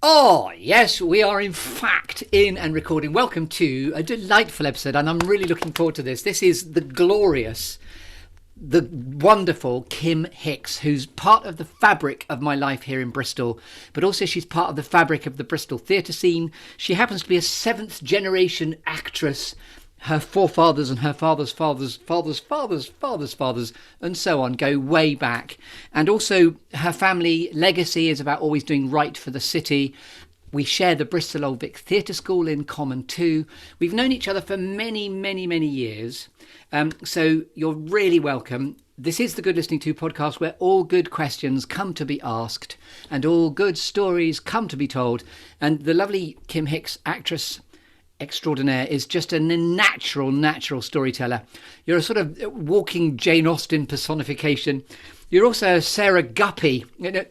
Oh, yes, we are in fact in and recording. Welcome to a delightful episode, and I'm really looking forward to this. This is the glorious, the wonderful Kim Hicks, who's part of the fabric of my life here in Bristol, but also she's part of the fabric of the Bristol theatre scene. She happens to be a seventh generation actress. Her forefathers and her fathers' fathers, and so on go way back. And also, her family legacy is about always doing right for the city. We share the Bristol Old Vic Theatre School in common too. We've known each other for many, many, many years. So you're really welcome. This is the Good Listening To podcast, where all good questions come to be asked and all good stories come to be told. And the lovely Kim Hicks, actress extraordinaire, is just a natural storyteller. You're a sort of walking Jane Austen personification. You're also Sarah Guppy.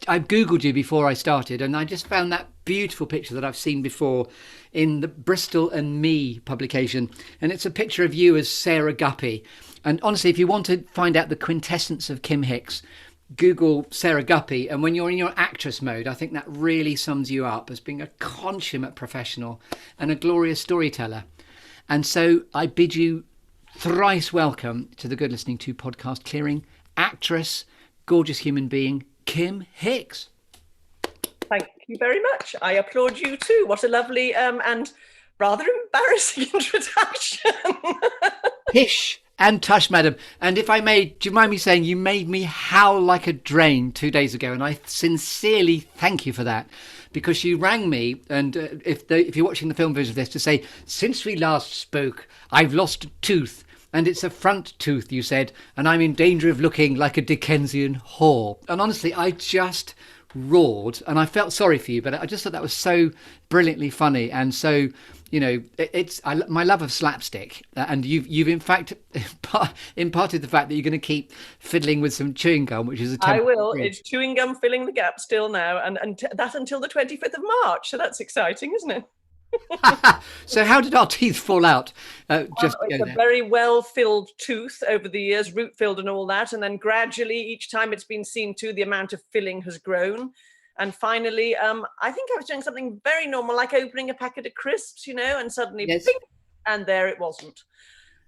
I googled you before I started, and I just found that beautiful picture that I've seen before in the Bristol and Me publication, and it's a picture of you as Sarah Guppy. And honestly, if you want to find out the quintessence of Kim Hicks, Google Sarah Guppy, and when you're in your actress mode, I think that really sums you up as being a consummate professional and a glorious storyteller. And so I bid you thrice welcome to the Good Listening To podcast, clearing actress, gorgeous human being, Kim Hicks. Thank you very much. I applaud you too. What a lovely and rather embarrassing introduction. Pish and tush, madam. And if I may, do you mind me saying you made me howl like a drain 2 days ago, and I sincerely thank you for that, because you rang me, and if you're watching the film version of this, to say, since we last spoke, I've lost a tooth, and it's a front tooth, you said, and I'm in danger of looking like a Dickensian whore. And honestly, I just roared, and I felt sorry for you, but I just thought that was so brilliantly funny, and so, you know, my love of slapstick, and you've in fact imparted the fact that you're going to keep fiddling with some chewing gum, which is a I will. It's chewing gum filling the gap still now, and that until the 25th of March. So that's exciting, isn't it? So how did our teeth fall out? It's a very well filled tooth over the years, root filled and all that, and then gradually each time it's been seen to, the amount of filling has grown. And finally, I think I was doing something very normal, like opening a packet of crisps, you know, and suddenly, yes. Bing, and there it wasn't.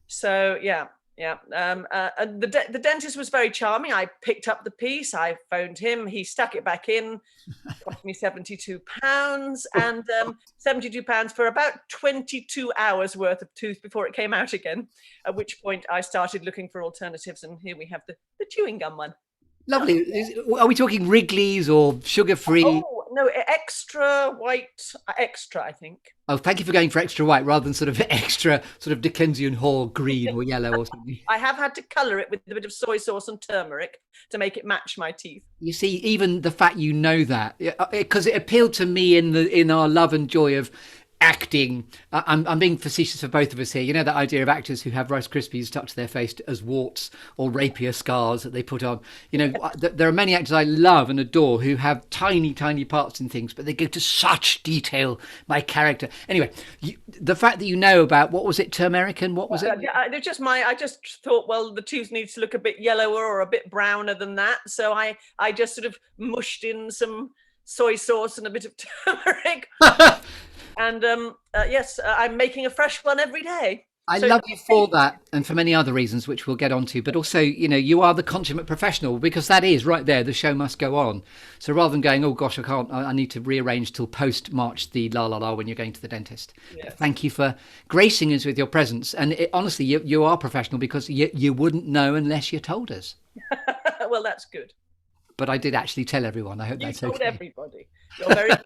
So, yeah. The dentist was very charming. I picked up the piece, I phoned him, he stuck it back in, cost me £72, and £72 for about 22 hours worth of tooth before it came out again, at which point I started looking for alternatives, and here we have the chewing gum one. Lovely. Are we talking Wrigley's or sugar-free? Oh, no, extra white, extra, I think. Oh, thank you for going for extra white rather than sort of extra sort of Dickensian whore green or yellow or something. I have had to colour it with a bit of soy sauce and turmeric to make it match my teeth. You see, even the fact you know that, because it appealed to me in our love and joy of acting. I'm being facetious for both of us here. You know, that idea of actors who have Rice Krispies stuck to their face as warts or rapier scars that they put on. You know, there are many actors I love and adore who have tiny parts in things, but they go to such detail by character. Anyway, the fact that you know about, what was it, turmeric, and what was it? I just thought, well, the tooth needs to look a bit yellower or a bit browner than that. So I just sort of mushed in some soy sauce and a bit of turmeric. And yes, I'm making a fresh one every day. I love you for that, and for many other reasons, which we'll get onto. But also, you know, you are the consummate professional, because that is right there. The show must go on. So rather than going, oh gosh, I need to rearrange till post March the la when you're going to the dentist. Yes. Thank you for gracing us with your presence. And honestly, you are professional, because you wouldn't know unless you told us. Well, that's good. But I did actually tell everyone. I hope that's okay. You told everybody. You're very cool.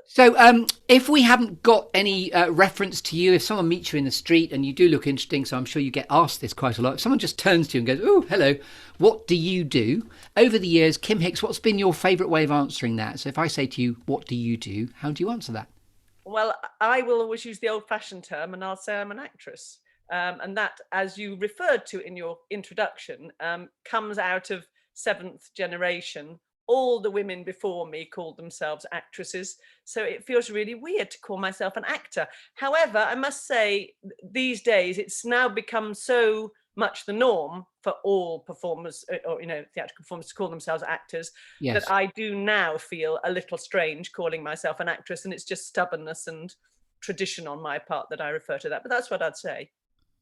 So if we haven't got any reference to you, if someone meets you in the street, and you do look interesting, so I'm sure you get asked this quite a lot, if someone just turns to you and goes, oh, hello, what do you do? Over the years, Kim Hicks, what's been your favourite way of answering that? So if I say to you, what do you do? How do you answer that? Well, I will always use the old-fashioned term, and I'll say I'm an actress. And that, as you referred to in your introduction, comes out of seventh generation. All the women before me called themselves actresses, so it feels really weird to call myself an actor. However, I must say, these days it's now become so much the norm for all performers, or theatrical performers, to call themselves actors, Yes. that I do now feel a little strange calling myself an actress, and it's just stubbornness and tradition on my part that I refer to that. But that's what I'd say.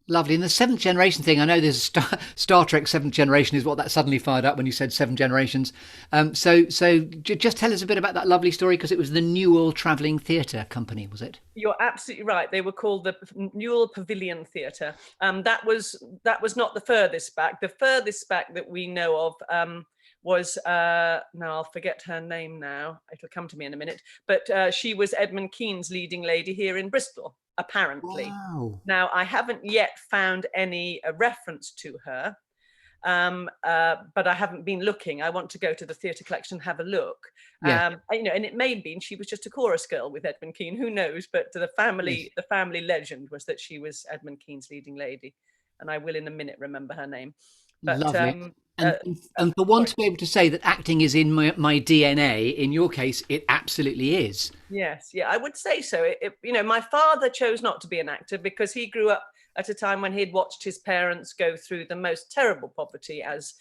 Lovely. And the seventh generation thing, I know there's Star Trek Seventh Generation is what that suddenly fired up when you said seven generations. So just tell us a bit about that lovely story, because it was the Newell Travelling Theatre Company, was it? You're absolutely right. They were called the Newell Pavilion Theatre. That was not the furthest back. The furthest back that we know of was now I'll forget her name now. It'll come to me in a minute. But she was Edmund Kean's leading lady here in Bristol, apparently. Wow. Now I haven't yet found any reference to her. But I haven't been looking. I want to go to the theatre collection and have a look. Yeah. And it may have been she was just a chorus girl with Edmund Kean. Who knows? But the family legend was that she was Edmund Kean's leading lady, and I will in a minute remember her name. But, Lovely. And for one to be able to say that acting is in my DNA, in your case, it absolutely is. Yes, yeah, I would say so. My father chose not to be an actor because he grew up at a time when he'd watched his parents go through the most terrible poverty as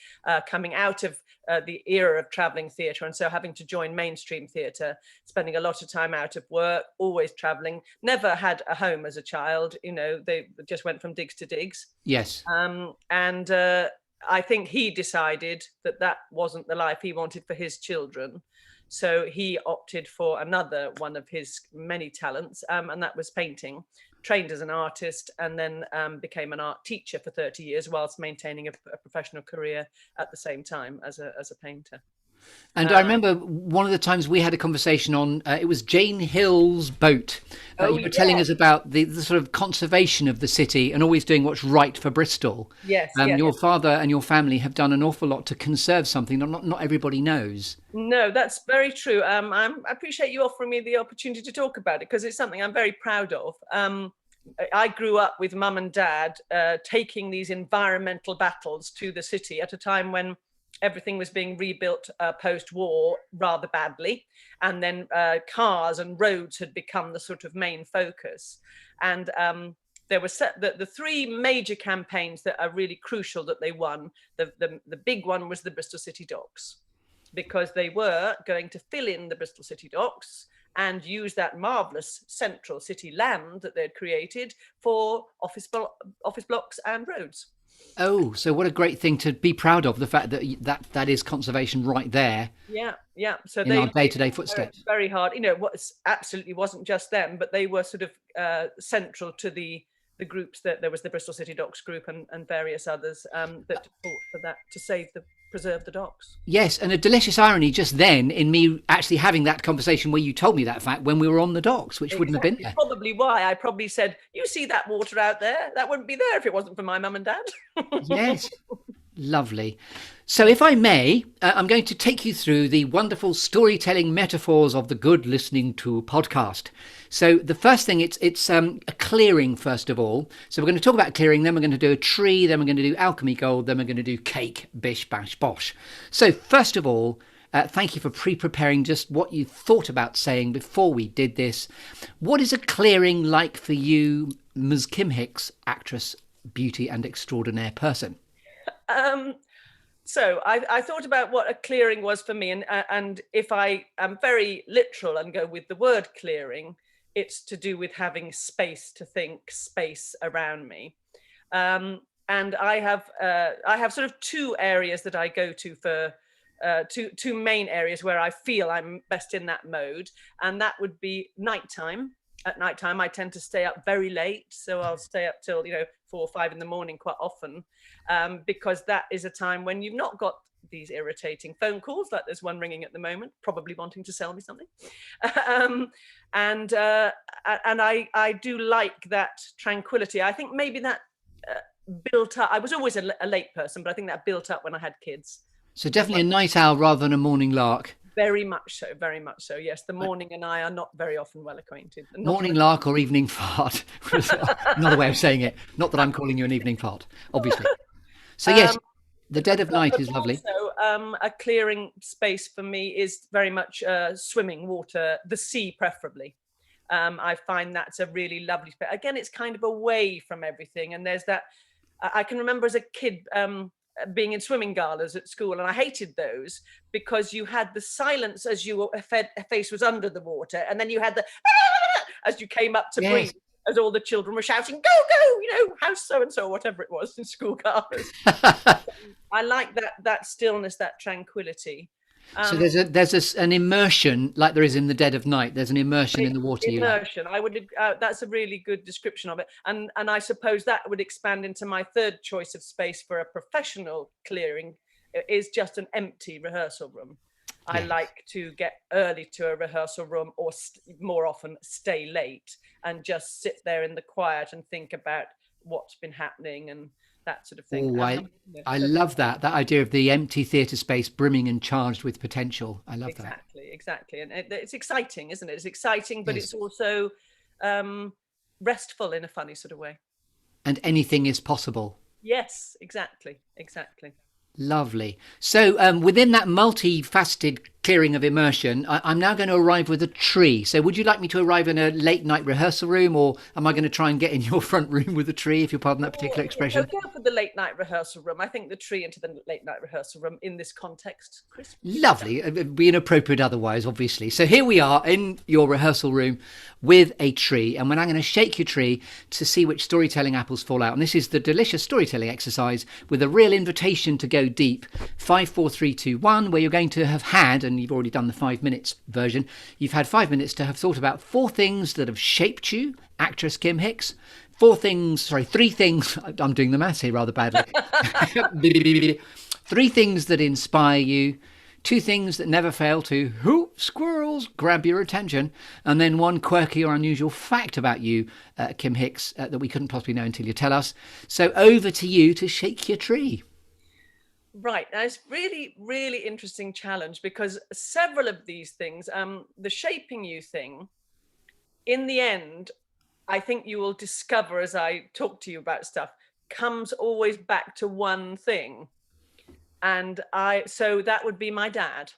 coming out of the era of travelling theatre, and so having to join mainstream theatre, spending a lot of time out of work, always travelling, never had a home as a child. They just went from digs to digs. Yes. And I think he decided that wasn't the life he wanted for his children. So he opted for another one of his many talents, and that was painting. Trained as an artist, and then became an art teacher for 30 years whilst maintaining a professional career at the same time as a painter. And I remember one of the times we had a conversation on, it was Jane Hill's boat. You were telling us about the sort of conservation of the city and always doing what's right for Bristol. Yes. Your father and your family have done an awful lot to conserve something that not everybody knows. No, that's very true. I appreciate you offering me the opportunity to talk about it, because it's something I'm very proud of. I grew up with mum and dad taking these environmental battles to the city at a time when everything was being rebuilt post-war rather badly, and then cars and roads had become the sort of main focus. And there were the three major campaigns that are really crucial that they won. The big one was the Bristol City Docks, because they were going to fill in the Bristol City Docks and use that marvellous central city land that they'd created for office blocks and roads. Oh, so what a great thing to be proud of, the fact that is conservation right there. Yeah. So in our day-to-day footsteps. Very hard. What absolutely wasn't just them, but they were sort of central to the groups that there was the Bristol City Docks group and various others that fought for that to preserve the docks. Yes, and a delicious irony just then in me actually having that conversation where you told me that fact when we were on the docks, which wouldn't have been there. Probably why I probably said, you see that water out there? That wouldn't be there if it wasn't for my mum and dad. Yes. Lovely. So if I may, I'm going to take you through the wonderful storytelling metaphors of the Good Listening To podcast. So the first thing, it's a clearing, first of all. So we're going to talk about clearing, then we're going to do a tree, then we're going to do alchemy gold, then we're going to do cake, bish, bash, bosh. So first of all, thank you for preparing just what you thought about saying before we did this. What is a clearing like for you, Ms. Kim Hicks, actress, beauty and extraordinaire person? So I thought about what a clearing was for me, and if I am very literal and go with the word clearing, it's to do with having space to think, space around me. And I have sort of two areas that I go to for two main areys where I feel I'm best in that mode, and that would be nighttime. At nighttime, I tend to stay up very late, so I'll stay up till 4 or 5 in the morning quite often, because that is a time when you've not got these irritating phone calls, like there's one ringing at the moment, probably wanting to sell me something, and I do like that tranquility. I think maybe that built up. I was always a late person, but I think that built up when I had kids. So definitely a night owl rather than a morning lark. Very much so, very much so. Yes, the morning and I are not very often well acquainted. Morning lark or evening fart. Another way of saying it. Not that I'm calling you an evening fart, obviously. So yes, the dead of night is lovely. Also, a clearing space for me is very much swimming, water, the sea preferably. I find that's a really lovely space. Again, it's kind of away from everything, and there's that. I can remember as a kid being in swimming galas at school, and I hated those because you had the silence as your face was under the water, and then you had the as you came up to breathe, as all the children were shouting, "Go, go!" You know, house so and so, whatever it was in school galas. I like that stillness, that tranquility. So there's an immersion like there is in the dead of night. There's an immersion in the water. Immersion. I would. That's a really good description of it. And I suppose that would expand into my third choice of space for a professional clearing is just an empty rehearsal room. I like to get early to a rehearsal room, or more often stay late and just sit there in the quiet and think about what's been happening and that sort of thing. Oh, I love that idea of the empty theatre space brimming and charged with potential. I love that. Exactly. And it's exciting, isn't it? It's exciting, but it's also restful in a funny sort of way. And anything is possible. Yes, exactly. Lovely. So within that multifaceted clearing of immersion, I'm now going to arrive with a tree. So would you like me to arrive in a late night rehearsal room, or am I going to try and get in your front room with a tree, if you pardon that particular expression? Go for the late night rehearsal room. I think the tree into the late night rehearsal room in this context, Chris. Lovely. It'd be inappropriate otherwise, obviously. So here we are in your rehearsal room with a tree, and when I'm going to shake your tree to see which storytelling apples fall out. And this is the delicious storytelling exercise with a real invitation to go deep. 5, 4, 3, 2, 1, where you're going to have had, and you've already done the 5 minutes version, you've had 5 minutes to have thought about 4 things that have shaped you, actress Kim Hicks. 3 things, I'm doing the maths here rather badly. 3 things that inspire you, 2 things that never fail to squirrels grab your attention, and then 1 quirky or unusual fact about you, Kim Hicks, that we couldn't possibly know until you tell us. So over to you to shake your tree. Right. Now, it's really, really interesting challenge, because several of these things, the shaping you thing, in the end, I think you will discover as I talk to you about stuff, comes always back to one thing. And so that would be my dad.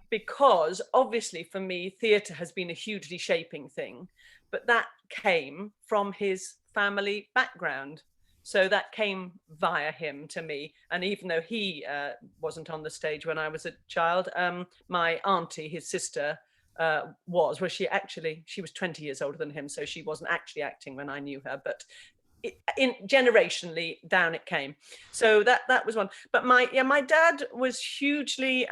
Because obviously for me, theatre has been a hugely shaping thing, but that came from his family background. So that came via him to me. And even though he wasn't on the stage when I was a child, my auntie, his sister, she was 20 years older than him. So she wasn't actually acting when I knew her, but generationally down it came. So that was one. But my dad was hugely,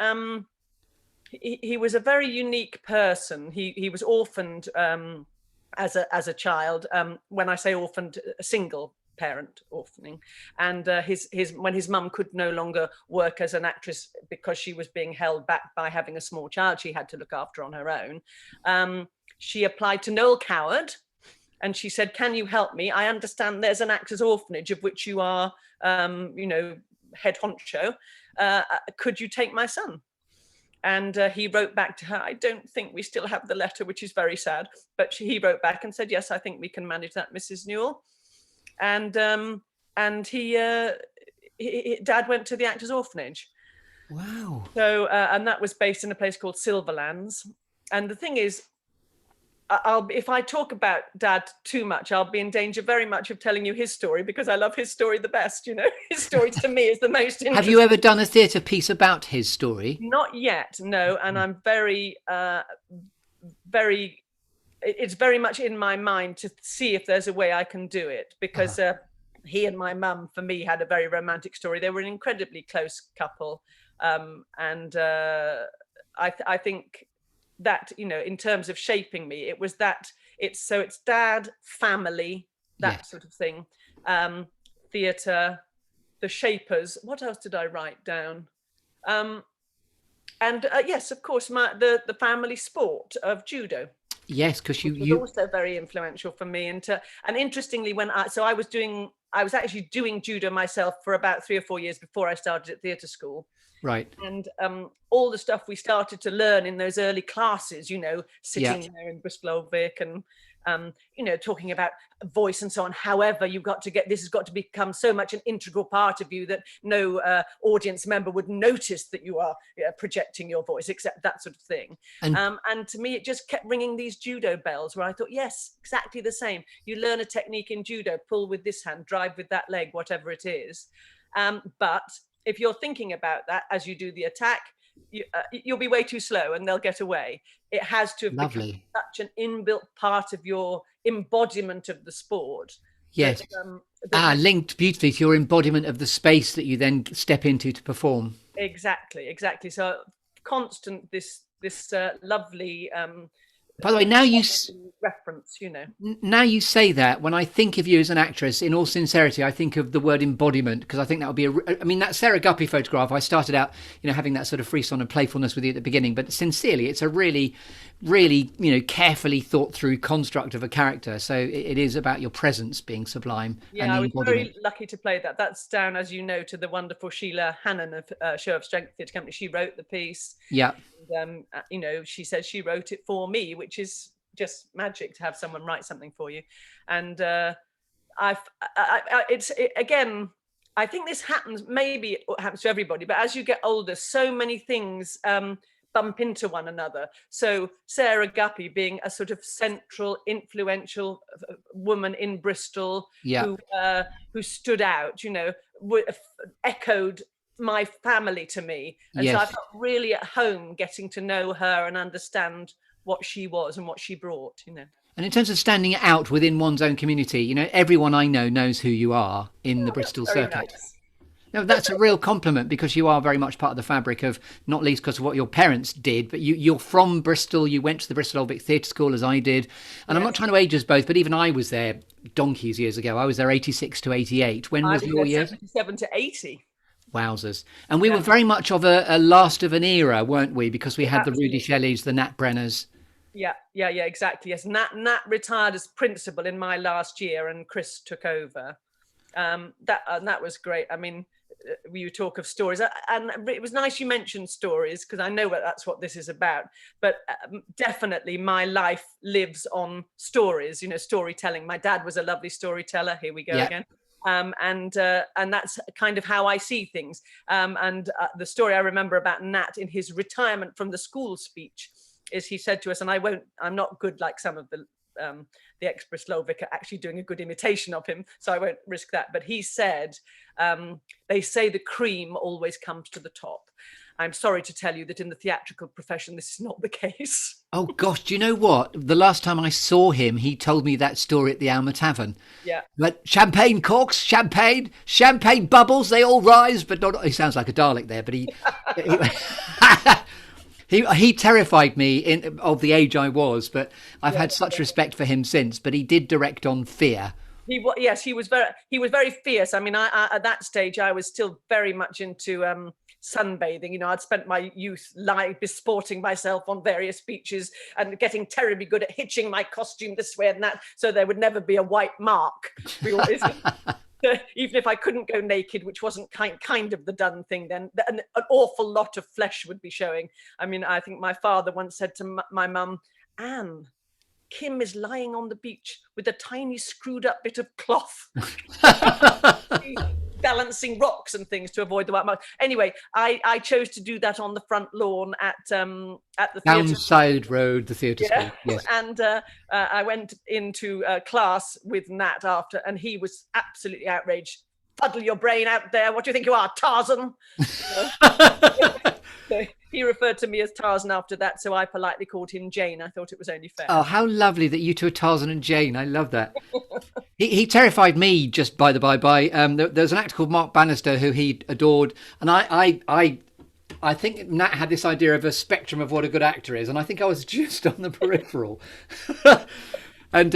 he was a very unique person. He was orphaned as a child. When I say orphaned, a single parent orphaning, and when his mum could no longer work as an actress because she was being held back by having a small child she had to look after on her own, she applied to Noel Coward, and she said, "Can you help me? I understand there's an actors orphanage of which you are head honcho. Could you take my son?" And he wrote back to her. I don't think we still have the letter, which is very sad, but he wrote back and said, "Yes, I think we can manage that, Mrs. Newell." And Dad went to the actors orphanage. Wow. So and that was based in a place called Silverlands. And the thing is, if I talk about Dad too much, I'll be in danger very much of telling you his story, because I love his story the best. His story to me is the most interesting. Have you ever done a theatre piece about his story? Not yet, no. And I'm very it's very much in my mind to see if there's a way I can do it, because he and my mum, for me, had a very romantic story. They were an incredibly close couple. And I think that, in terms of shaping me, it was that it's dad, family, that sort of thing. Theatre, the shapers. What else did I write down? Yes, of course, the family sport of judo. Yes, because you was also very influential for me. And interestingly, I was actually doing judo myself for about 3 or 4 years before I started at theatre school. Right. And all the stuff we started to learn in those early classes, sitting there in Bristol Old Vic and talking about voice and so on. However, this has got to become so much an integral part of you that no audience member would notice that you are projecting your voice, except that sort of thing. And to me, it just kept ringing these judo bells where I thought, yes, exactly the same. You learn a technique in judo, pull with this hand, drive with that leg, whatever it is. But if you're thinking about that as you do the attack, you'll be way too slow and they'll get away. It has to have become such an inbuilt part of your embodiment of the sport. Yes. Linked beautifully to your embodiment of the space that you then step into to perform. Exactly. So constant, this lovely by the way, now you reference, now you say that, when I think of you as an actress, in all sincerity, I think of the word embodiment, because I think that would be that Sarah Guppy photograph, I started out, having that sort of frisson and playfulness with you at the beginning, but sincerely, it's a really, really, carefully thought through construct of a character. So it is about your presence being sublime. Yeah, and I was very lucky to play that. That's down, as you know, to the wonderful Sheila Hannon of Show of Strength Theatre Company. She wrote the piece. Yeah. And, she says she wrote it for me, which is just magic to have someone write something for you. And again, I think this happens, maybe it happens to everybody, but as you get older, so many things bump into one another. So Sarah Guppy being a sort of central, influential woman in Bristol, who stood out, echoed my family to me. And so I felt really at home getting to know her and understand what she was and what she brought, And in terms of standing out within one's own community, everyone I know knows who you are in the Bristol circuit. Nice. No, that's a real compliment, because you are very much part of the fabric of, not least because of what your parents did, but you're from Bristol. You went to the Bristol Old Vic Theatre School, as I did. And I'm not trying to age us both, but even I was there donkeys years ago. I was there 86 to 88. When was your year? 77 to 80. Wowzers. And we were very much of a last of an era, weren't we? Because we had the Rudy Shelleys, the Nat Brenners. Yeah, exactly. Yes, Nat retired as principal in my last year, and Chris took over. That was great. I mean, you talk of stories, and it was nice you mentioned stories, because I know that's what this is about. But definitely, my life lives on stories. Storytelling. My dad was a lovely storyteller. Here we go again. And that's kind of how I see things. And the story I remember about Nat in his retirement from the school speech is he said to us, and I'm not good like some of the ex-Bristol are actually doing a good imitation of him, so I won't risk that. But he said, they say the cream always comes to the top. I'm sorry to tell you that in the theatrical profession, this is not the case. Oh, gosh, do you know what? The last time I saw him, he told me that story at the Alma Tavern. Yeah. But champagne corks, champagne bubbles, they all rise, but not... He sounds like a Dalek there, but he terrified me of the age I was, but I've had such respect for him since. But he did direct on Fear. He was very fierce. I mean, I at that stage, I was still very much into sunbathing. I'd spent my youth besporting myself on various beaches and getting terribly good at hitching my costume this way and that, so there would never be a white mark. Even if I couldn't go naked, which wasn't kind of the done thing then, an awful lot of flesh would be showing. I mean, I think my father once said to my mum, "Anne, Kim is lying on the beach with a tiny screwed up bit of cloth." Balancing rocks and things to avoid the white mark. Anyway, I chose to do that on the front lawn at the Downside Road, the theatre school. Yes. And I went into class with Nat after, and he was absolutely outraged. "Fuddle your brain out there. What do you think you are, Tarzan?" So he referred to me as Tarzan after that, so I politely called him Jane. I thought it was only fair. Oh, how lovely that you two are Tarzan and Jane. I love that. He terrified me, just by the by. There's an actor called Mark Bannister who he adored, and I think Nat had this idea of a spectrum of what a good actor is, and I think I was just on the peripheral. And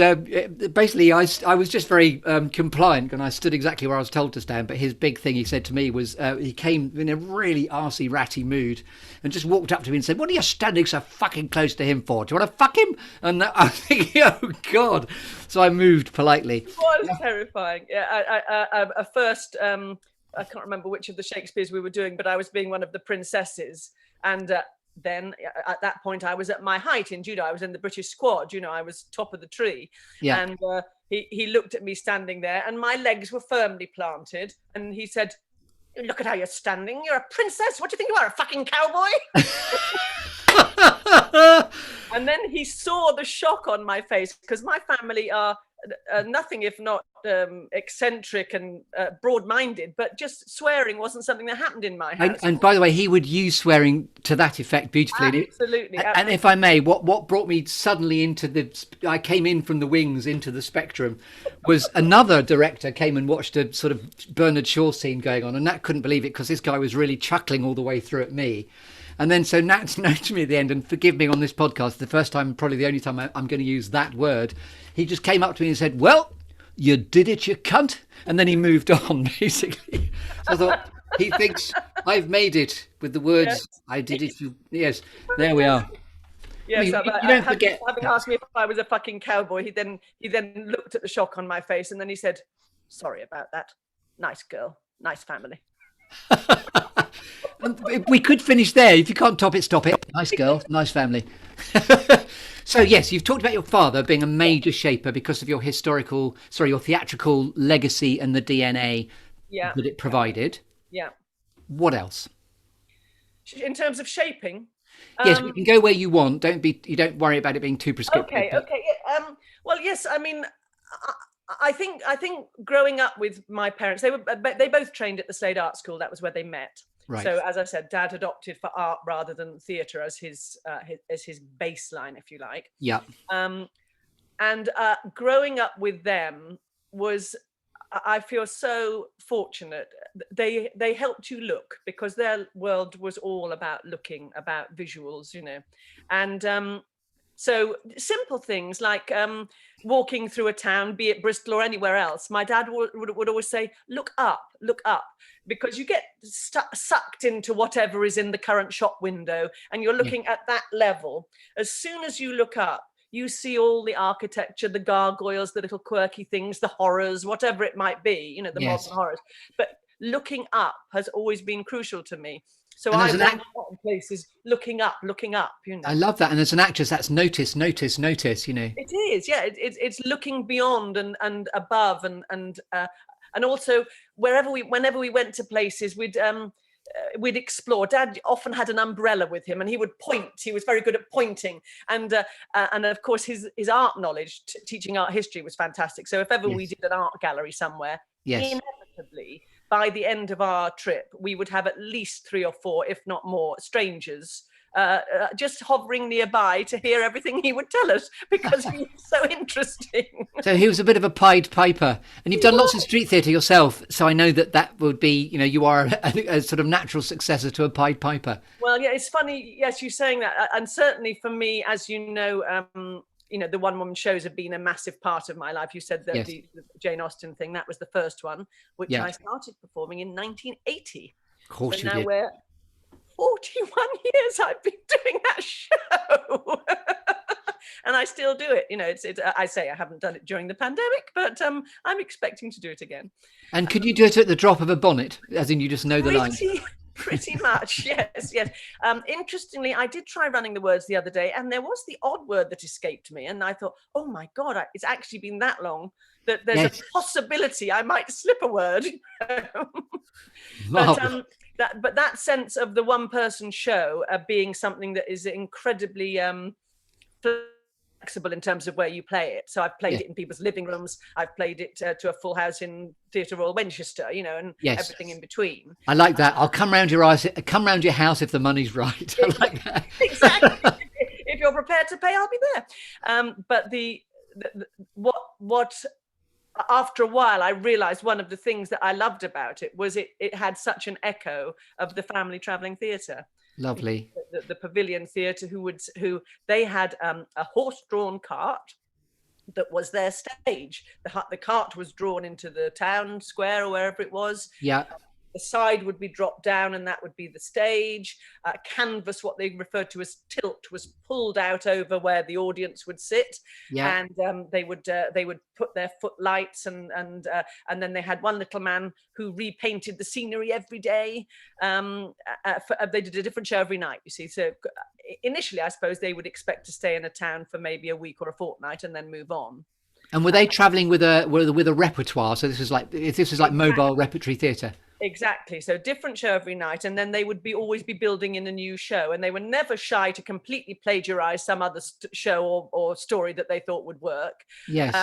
basically, I was just very compliant, and I stood exactly where I was told to stand. But his big thing he said to me was, he came in a really arsey, ratty mood and just walked up to me and said, "What are you standing so fucking close to him for? Do you want to fuck him?" And I was thinking, oh, God. So I moved politely. It was terrifying. Yeah, first, I can't remember which of the Shakespeares we were doing, but I was being one of the princesses. And then at that point I was at my height in judo. I was in the British squad, I was top of the tree. Yeah. And he looked at me standing there, and my legs were firmly planted, and he said, "Look at how you're standing. You're a princess. What do you think you are, a fucking cowboy?" And then he saw the shock on my face, because my family are nothing if not eccentric and broad-minded, but just swearing wasn't something that happened in my house. And by the way, he would use swearing to that effect beautifully. Absolutely. And if I may, what brought me suddenly I came in from the wings into the spectrum, was another director came and watched a sort of Bernard Shaw scene going on, and Nat couldn't believe it, because this guy was really chuckling all the way through at me. And then so Nat's noticed me at the end, and forgive me on this podcast, the first time, probably the only time I'm going to use that word, he just came up to me and said, "Well, you did it, you cunt." And then he moved on, basically. So I thought, he thinks I've made it with the words, yes. I did it. Yes, there we are. Yes, you don't forget. Having asked me if I was a fucking cowboy, he then looked at the shock on my face, and then he said, "Sorry about that. Nice girl, nice family." We could finish there. If you can't top it, stop it. Nice girl, nice family. So yes, you've talked about your father being a major shaper because of your theatrical legacy and the DNA that it provided. Yeah. What else? In terms of shaping? Yes, we can go where you want. You don't worry about it being too prescriptive. Okay. Well, yes. I mean, I think growing up with my parents, they both trained at the Slade Art School. That was where they met. Right. So as I said, Dad had opted for art rather than theatre as his baseline, if you like. Yeah. And growing up with them was, I feel so fortunate. They helped you look, because their world was all about looking, about visuals, and so simple things like walking through a town, be it Bristol or anywhere else, my dad would always say, look up, because you get sucked into whatever is in the current shop window, and you're looking at that level. As soon as you look up, you see all the architecture, the gargoyles, the little quirky things, the horrors, whatever it might be, the modern horrors. But looking up has always been crucial to me. So I went to places looking up. I love that. And as an actress, that's notice. It is, yeah. It's looking beyond and above, and also whenever we went to places, we'd explore. Dad often had an umbrella with him, and he would point. He was very good at pointing, and of course his art knowledge, teaching art history, was fantastic. So if ever we did an art gallery somewhere, inevitably, by the end of our trip, we would have at least 3 or 4, if not more, strangers just hovering nearby to hear everything he would tell us, because he was so interesting. So he was a bit of a Pied Piper, and you've done lots of street theatre yourself. So I know that would be, you are a sort of natural successor to a Pied Piper. Well, yeah, it's funny. Yes, you're saying that, and certainly for me, as you know, the one-woman shows have been a massive part of my life. You said that the Jane Austen thing, that was the first one, which I started performing in 1980. Of course, so now we're 41 years I've been doing that show. And I still do it. It's I say I haven't done it during the pandemic, but I'm expecting to do it again. And could you do it at the drop of a bonnet, as in you just know the lines? Pretty much, yes. Interestingly, I did try running the words the other day, and there was the odd word that escaped me, and I thought, oh my God, it's actually been that long that there's a possibility I might slip a word. But that sense of the one-person show being something that is incredibly flexible in terms of where you play it. So I've played it in people's living rooms. I've played it to a full house in Theatre Royal Winchester, and everything in between. I like that. I'll come round your house if the money's right. I like that. Exactly. If you're prepared to pay, I'll be there. But what after a while, I realized one of the things that I loved about it was it had such an echo of the family traveling theatre. Lovely. The Pavilion Theatre, who they had a horse-drawn cart that was their stage. The cart was drawn into the town square or wherever it was. Yeah. The side would be dropped down, and that would be the stage. Canvas, what they referred to as tilt, was pulled out over where the audience would sit, and they would put their footlights, and then they had one little man who repainted the scenery every day. They did a different show every night, you see. So initially, I suppose they would expect to stay in a town for maybe a week or a fortnight and then move on. And were they travelling with a repertoire? So this is like mobile repertory theatre. Exactly. So different show every night, and then they would always be building in a new show, and they were never shy to completely plagiarize some other show or story that they thought would work. Yes.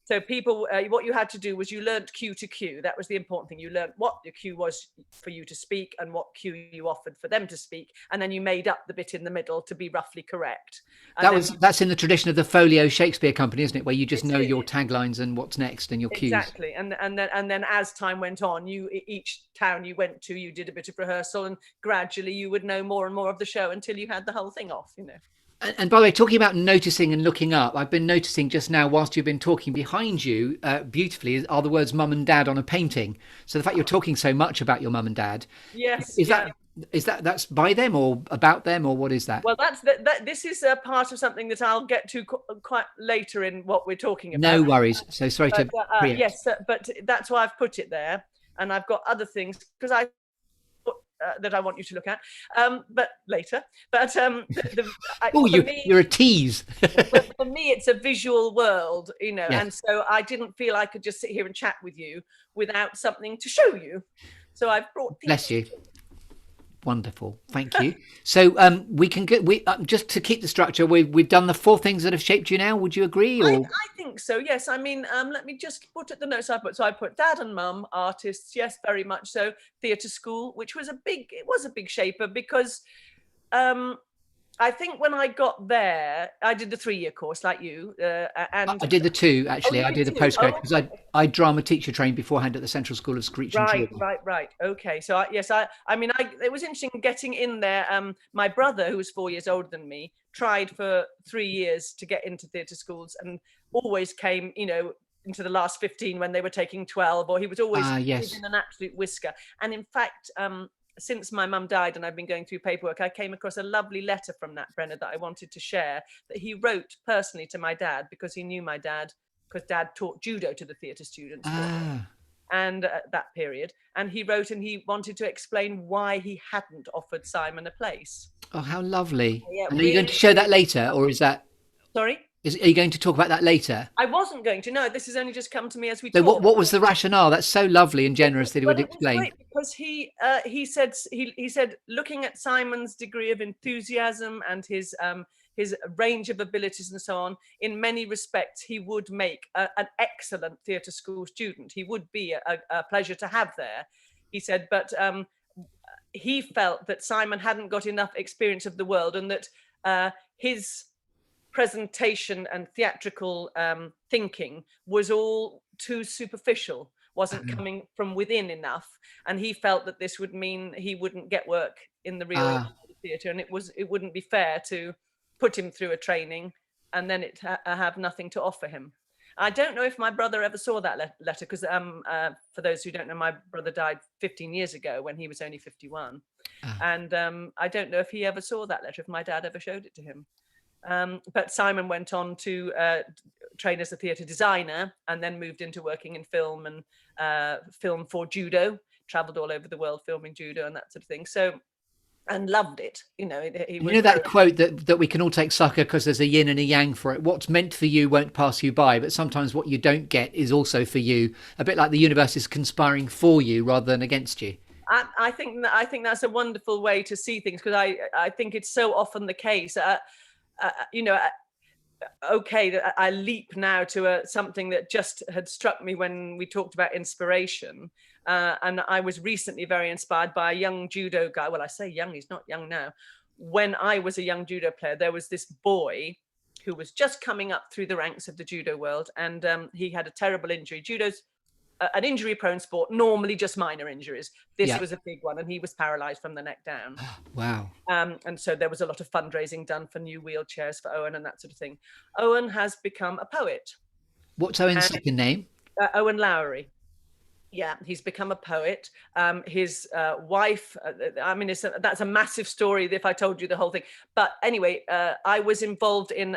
So people, what you had to do was you learnt cue to cue. That was the important thing. You learnt what the cue was for you to speak and what cue you offered for them to speak, and then you made up the bit in the middle to be roughly correct. That's in the tradition of the Folio Shakespeare Company, isn't it? Where you just know your taglines and what's next and your cues. Exactly. And then as time went on, each town you went to, you did a bit of rehearsal, and gradually you would know more and more of the show until you had the whole thing off, And by the way, talking about noticing and looking up, I've been noticing just now whilst you've been talking, behind you beautifully are the words mum and dad on a painting. So the fact you're talking so much about your mum and dad, that's by them or about them, or what is that? Well, this is a part of something that I'll get to quite later in what we're talking about. No worries. So sorry to yes, but that's why I've put it there, and I've got other things because that I want you to look at, but later. But you're a tease. But for me, it's a visual world, and so I didn't feel I could just sit here and chat with you without something to show you. So I've brought. Bless you. Wonderful, thank you. So we can get just to keep the structure. We've done the 4 things that have shaped you now. Would you agree? Or? I think so. Yes. I mean, let me just put at the notes I put. So I put dad and mum, artists. Yes, very much so. Theatre school, which was a big shaper because I think when I got there, I did the 3-year course like you. And I did the 2, actually. I did the postgrad because I drama teacher trained beforehand at the Central School of Screech and Chortle. Right. Okay. So it was interesting getting in there. My brother, who was 4 years older than me, tried for 3 years to get into theatre schools and always came, into the last 15 when they were taking 12, or he was always in an absolute whisker. And in fact, since my mum died and I've been going through paperwork, I came across a lovely letter from Nat Brenner that I wanted to share, that he wrote personally to my dad because he knew my dad, because dad taught judo to the theatre students and at that period. And he wrote and he wanted to explain why he hadn't offered Simon a place. Oh, how lovely. Yeah, and are you going to show that later, or is that... Sorry? Are you going to talk about that later? I wasn't going to. No, this has only just come to me as we talk. So what was the rationale? That's so lovely and generous that he would explain. Great because he said looking at Simon's degree of enthusiasm and his range of abilities and so on, in many respects he would make an excellent theatre school student. He would be a pleasure to have there. He said, but he felt that Simon hadn't got enough experience of the world, and that his presentation and theatrical thinking was all too superficial, wasn't coming from within enough, and he felt that this would mean he wouldn't get work in the real theatre, and it wouldn't be fair to put him through a training and then it have nothing to offer him. I don't know if my brother ever saw that letter because for those who don't know, my brother died 15 years ago when he was only 51, and I don't know if he ever saw that letter, if my dad ever showed it to him. But Simon went on to train as a theatre designer and then moved into working in film and film for judo, travelled all over the world filming judo and that sort of thing. So, and loved it. That quote that we can all take sucker because there's a yin and a yang for it. What's meant for you won't pass you by, but sometimes what you don't get is also for you. A bit like the universe is conspiring for you rather than against you. I think that's a wonderful way to see things, because I think it's so often the case. Okay, I leap now to something that just had struck me when we talked about inspiration. And I was recently very inspired by a young judo guy. Well, I say young, he's not young now. When I was a young judo player, there was this boy who was just coming up through the ranks of the judo world, and he had a terrible injury. Judo's an injury-prone sport, normally just minor injuries. This was a big one, and he was paralyzed from the neck down. Wow. And so there was a lot of fundraising done for new wheelchairs for Owen and that sort of thing. Owen has become a poet. What's Owen's second name? Owen Lowry. Yeah, he's become a poet. His wife, that's a massive story if I told you the whole thing. But anyway, I was involved in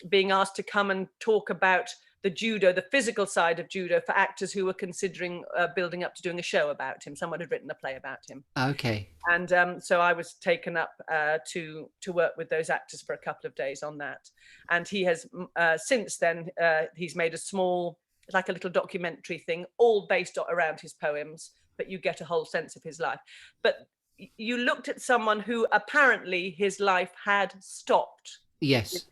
being asked to come and talk about the judo, the physical side of judo, for actors who were considering building up to doing a show about him. Someone had written a play about him. Okay. And so I was taken up to work with those actors for a couple of days on that. And he has since then, he's made a small, like a little documentary thing, all based around his poems, but you get a whole sense of his life. But you looked at someone who apparently his life had stopped. Yes.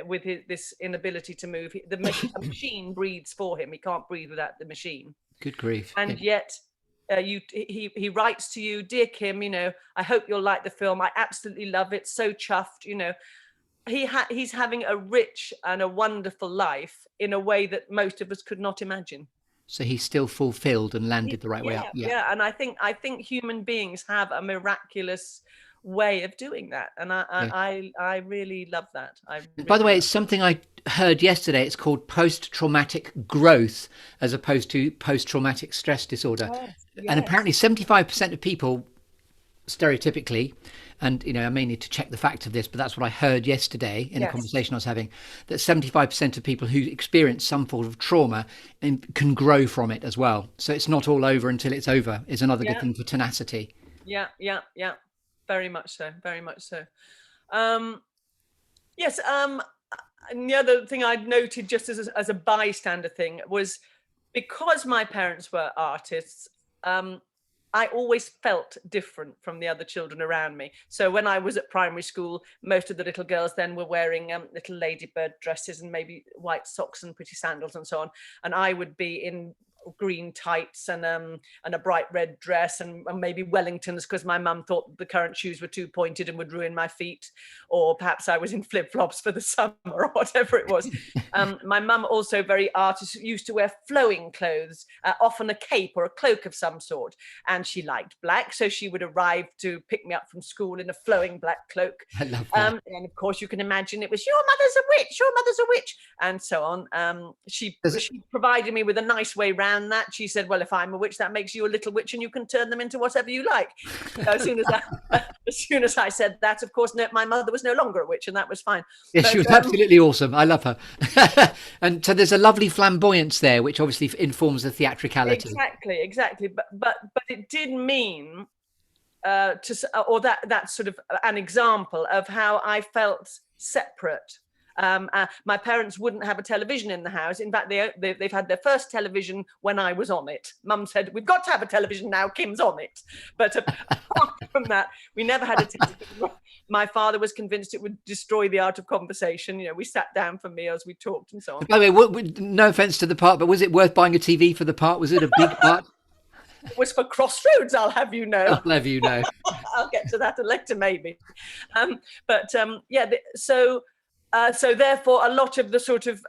With this inability to move. The machine breathes for him. He can't breathe without the machine. Good grief. And yet he writes to you, "Dear Kim, I hope you'll like the film. I absolutely love it. So chuffed." He's having a rich and a wonderful life in a way that most of us could not imagine. So he's still fulfilled and landed the right way up. Yeah. And I think human beings have a miraculous way of doing that, and I really love that. By the way, it's something I heard yesterday. It's called post-traumatic growth as opposed to post-traumatic stress disorder. Yes. And apparently 75% of people, stereotypically, and I may need to check the fact of this, but that's what I heard yesterday in a conversation I was having, that 75% of people who experience some form of trauma can grow from it as well. So it's not all over until it's over is another good thing for tenacity. Yeah. Very much so. Yes. And the other thing I'd noted just as a bystander thing was, because my parents were artists, I always felt different from the other children around me. So when I was at primary school, most of the little girls then were wearing little ladybird dresses and maybe white socks and pretty sandals and so on. And I would be in green tights and a bright red dress and maybe Wellingtons, because my mum thought the current shoes were too pointed and would ruin my feet, or perhaps I was in flip-flops for the summer or whatever it was. My mum, also very artist, used to wear flowing clothes, often a cape or a cloak of some sort, and she liked black, so she would arrive to pick me up from school in a flowing black cloak. I love that. And of course you can imagine it was, "Your mother's a witch, your mother's a witch," and so on. She provided me with a nice way round that. She said, "Well, if I'm a witch, that makes you a little witch, and you can turn them into whatever you like." As soon as I said that, of course, my mother was no longer a witch, and that was fine. Yes, she was absolutely awesome. I love her. And so there's a lovely flamboyance there, which obviously informs the theatricality. Exactly. But it did mean that's sort of an example of how I felt separate. My parents wouldn't have a television in the house. In fact, they've had their first television when I was on it. Mum said, "We've got to have a television now, Kim's on it." But apart from that, we never had a television. My father was convinced it would destroy the art of conversation. We sat down for meals, we talked and so on. By the way, no offence to the part, but was it worth buying a TV for the part? Was it a big part? It was for Crossroads, I'll have you know. I'll have you know. I'll get to that later, maybe. So therefore, a lot of the sort of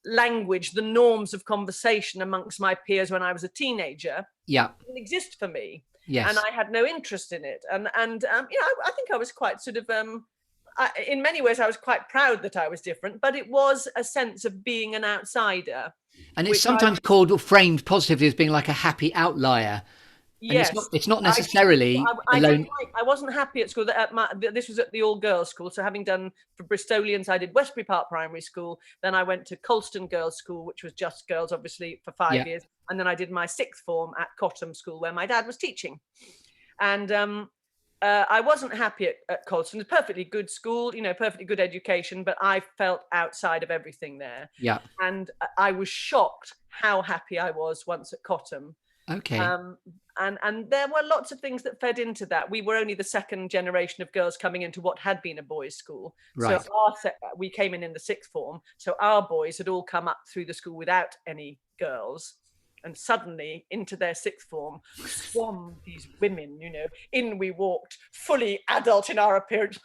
language, the norms of conversation amongst my peers when I was a teenager, didn't exist for me. Yes. And I had no interest in it. And I think I was quite sort of, in many ways, I was quite proud that I was different, but it was a sense of being an outsider. And it's sometimes called or framed positively as being like a happy outlier. Yes, and it's not necessarily alone. I wasn't happy at school. This was at the all-girls school. So having done for Bristolians, I did Westbury Park Primary School. Then I went to Colston Girls' School, which was just girls, obviously, for 5 years. And then I did my sixth form at Cottam School, where my dad was teaching. And I wasn't happy at Colston. It's a perfectly good school, perfectly good education, but I felt outside of everything there. Yeah. And I was shocked how happy I was once at Cottam. Okay. And there were lots of things that fed into that. We were only the second generation of girls coming into what had been a boys' school. Right. So we came in the sixth form. So our boys had all come up through the school without any girls. And suddenly into their sixth form swarmed these women, in we walked, fully adult in our appearance.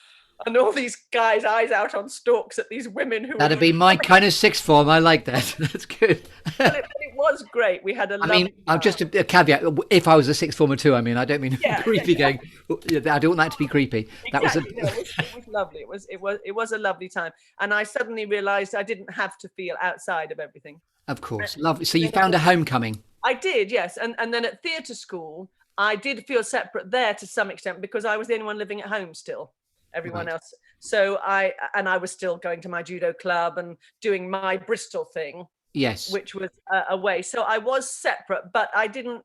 And all these guys' eyes out on stalks at these women who... That'd be my kind of sixth form. I like that. That's good. But it was great. We had a lovely I'm just a caveat. If I was a sixth former too, I don't mean creepy going. I don't want that to be creepy. Exactly. It was lovely. It was a lovely time. And I suddenly realised I didn't have to feel outside of everything. Of course. Lovely. So you found a homecoming. I did, yes. And then at theatre school, I did feel separate there to some extent because I was the only one living at home still. Everyone Right. else. So I was still going to my judo club and doing my Bristol thing, Yes. which was away. So I was separate, but I didn't,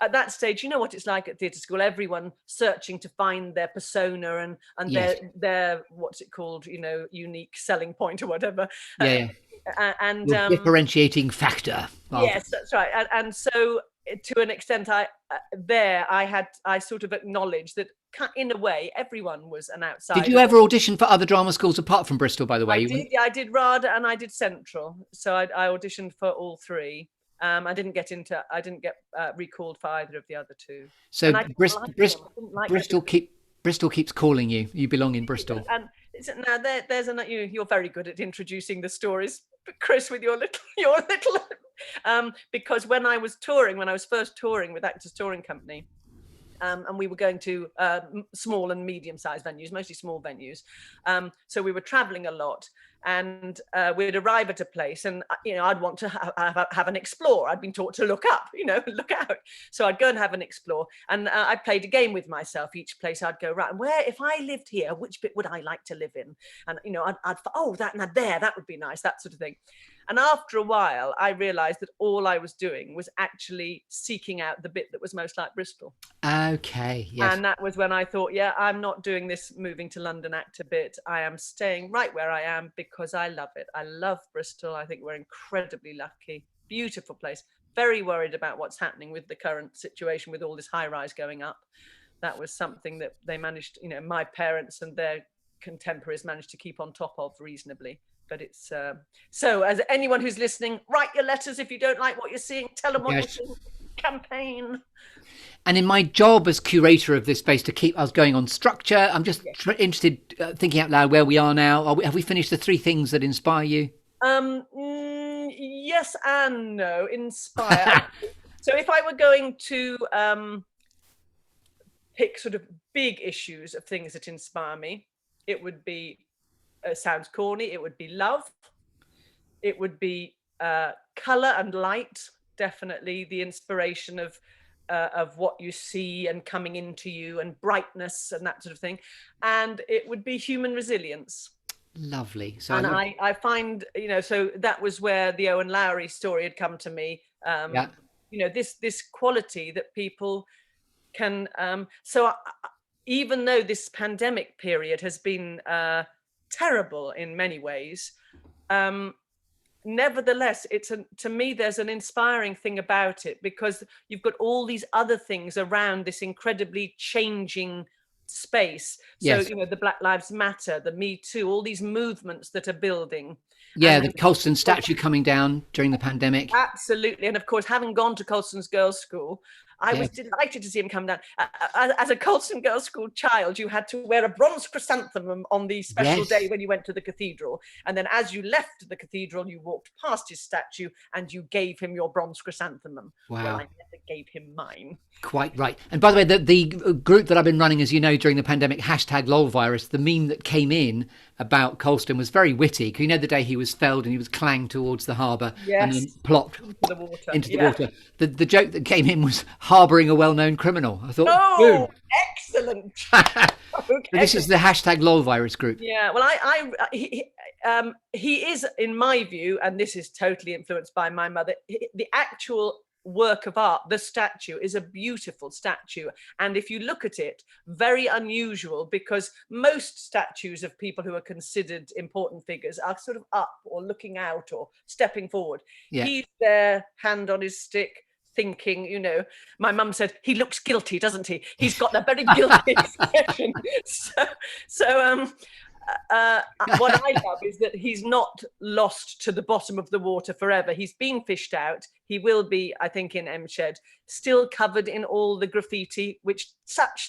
at that stage, you know what it's like at theatre school, everyone searching to find their persona and Yes. their what's it called, unique selling point or whatever. Yeah. And Your differentiating factor. yes, Marvellous. that's right. And so to an extent, I sort of acknowledged that in a way everyone was an outsider. Did you ever audition for other drama schools apart from Bristol, by the way? I did. Yeah, I did RADA and I did Central. So I auditioned for all three. I didn't get recalled for either of the other two. So And I didn't like them. I didn't like Bristol keeps calling you. You belong in Bristol. And now there's you're very good at introducing the stories, Chris, with your little because when I was first touring with Actors Touring Company, and we were going to small and medium-sized venues, mostly small venues. So we were traveling a lot, and we'd arrive at a place, and I'd want to have an explore. I'd been taught to look up, look out. So I'd go and have an explore, and I played a game with myself. Each place I'd go, right, where if I lived here, which bit would I like to live in? And that would be nice, that sort of thing. And after a while, I realized that all I was doing was actually seeking out the bit that was most like Bristol. Okay, yes. And that was when I thought, I'm not doing this moving to London actor bit. I am staying right where I am because I love it. I love Bristol. I think we're incredibly lucky. Beautiful place. Very worried about what's happening with the current situation with all this high rise going up. That was something that they managed, my parents and their contemporaries managed to keep on top of reasonably. But it's so as anyone who's listening, write your letters if you don't like what you're seeing. Tell them what you're seeing. Campaign. And in my job as curator of this space to keep us going on structure, I'm just interested, thinking out loud where we are now. Have we finished the 3 things that inspire you? Yes and no. Inspire. So if I were going to pick sort of big issues of things that inspire me, it would be, sounds corny, it would be love. It would be color and light, definitely the inspiration of what you see and coming into you, and brightness and that sort of thing. And it would be human resilience. Lovely. So and I find, so that was where the Owen Lowry story had come to me. This quality that people can. Even though this pandemic period has been terrible in many ways, nevertheless, to me, there's an inspiring thing about it, because you've got all these other things around this incredibly changing space. Yes. So, the Black Lives Matter, the Me Too, all these movements that are building. Yeah, the Colston statue coming down during the pandemic. Absolutely. And of course, having gone to Colston's Girls' School, I was delighted to see him come down. As a Colston Girls' School child, you had to wear a bronze chrysanthemum on the special day when you went to the cathedral. And then as you left the cathedral, you walked past his statue and you gave him your bronze chrysanthemum. Wow. Well, I never gave him mine. Quite right. And by the way, the group that I've been running, as you know, during the pandemic, #LolVirus, the meme that came in about Colston was very witty. Because the day he was felled and he was clanged towards the harbour and then plopped into the water. The joke that came in was harbouring a well-known criminal. I thought, boom. Excellent. Okay. This is the #LolVirus group. Yeah, well, he is, in my view, and this is totally influenced by my mother, the actual work of art, the statue, is a beautiful statue. And if you look at it, very unusual, because most statues of people who are considered important figures are sort of up or looking out or stepping forward. Yeah. He's there, hand on his stick, thinking, my mum said, he looks guilty, doesn't he? He's got a very guilty expression. What I love is that he's not lost to the bottom of the water forever. He's been fished out. He will be, I think, in Shed, still covered in all the graffiti, which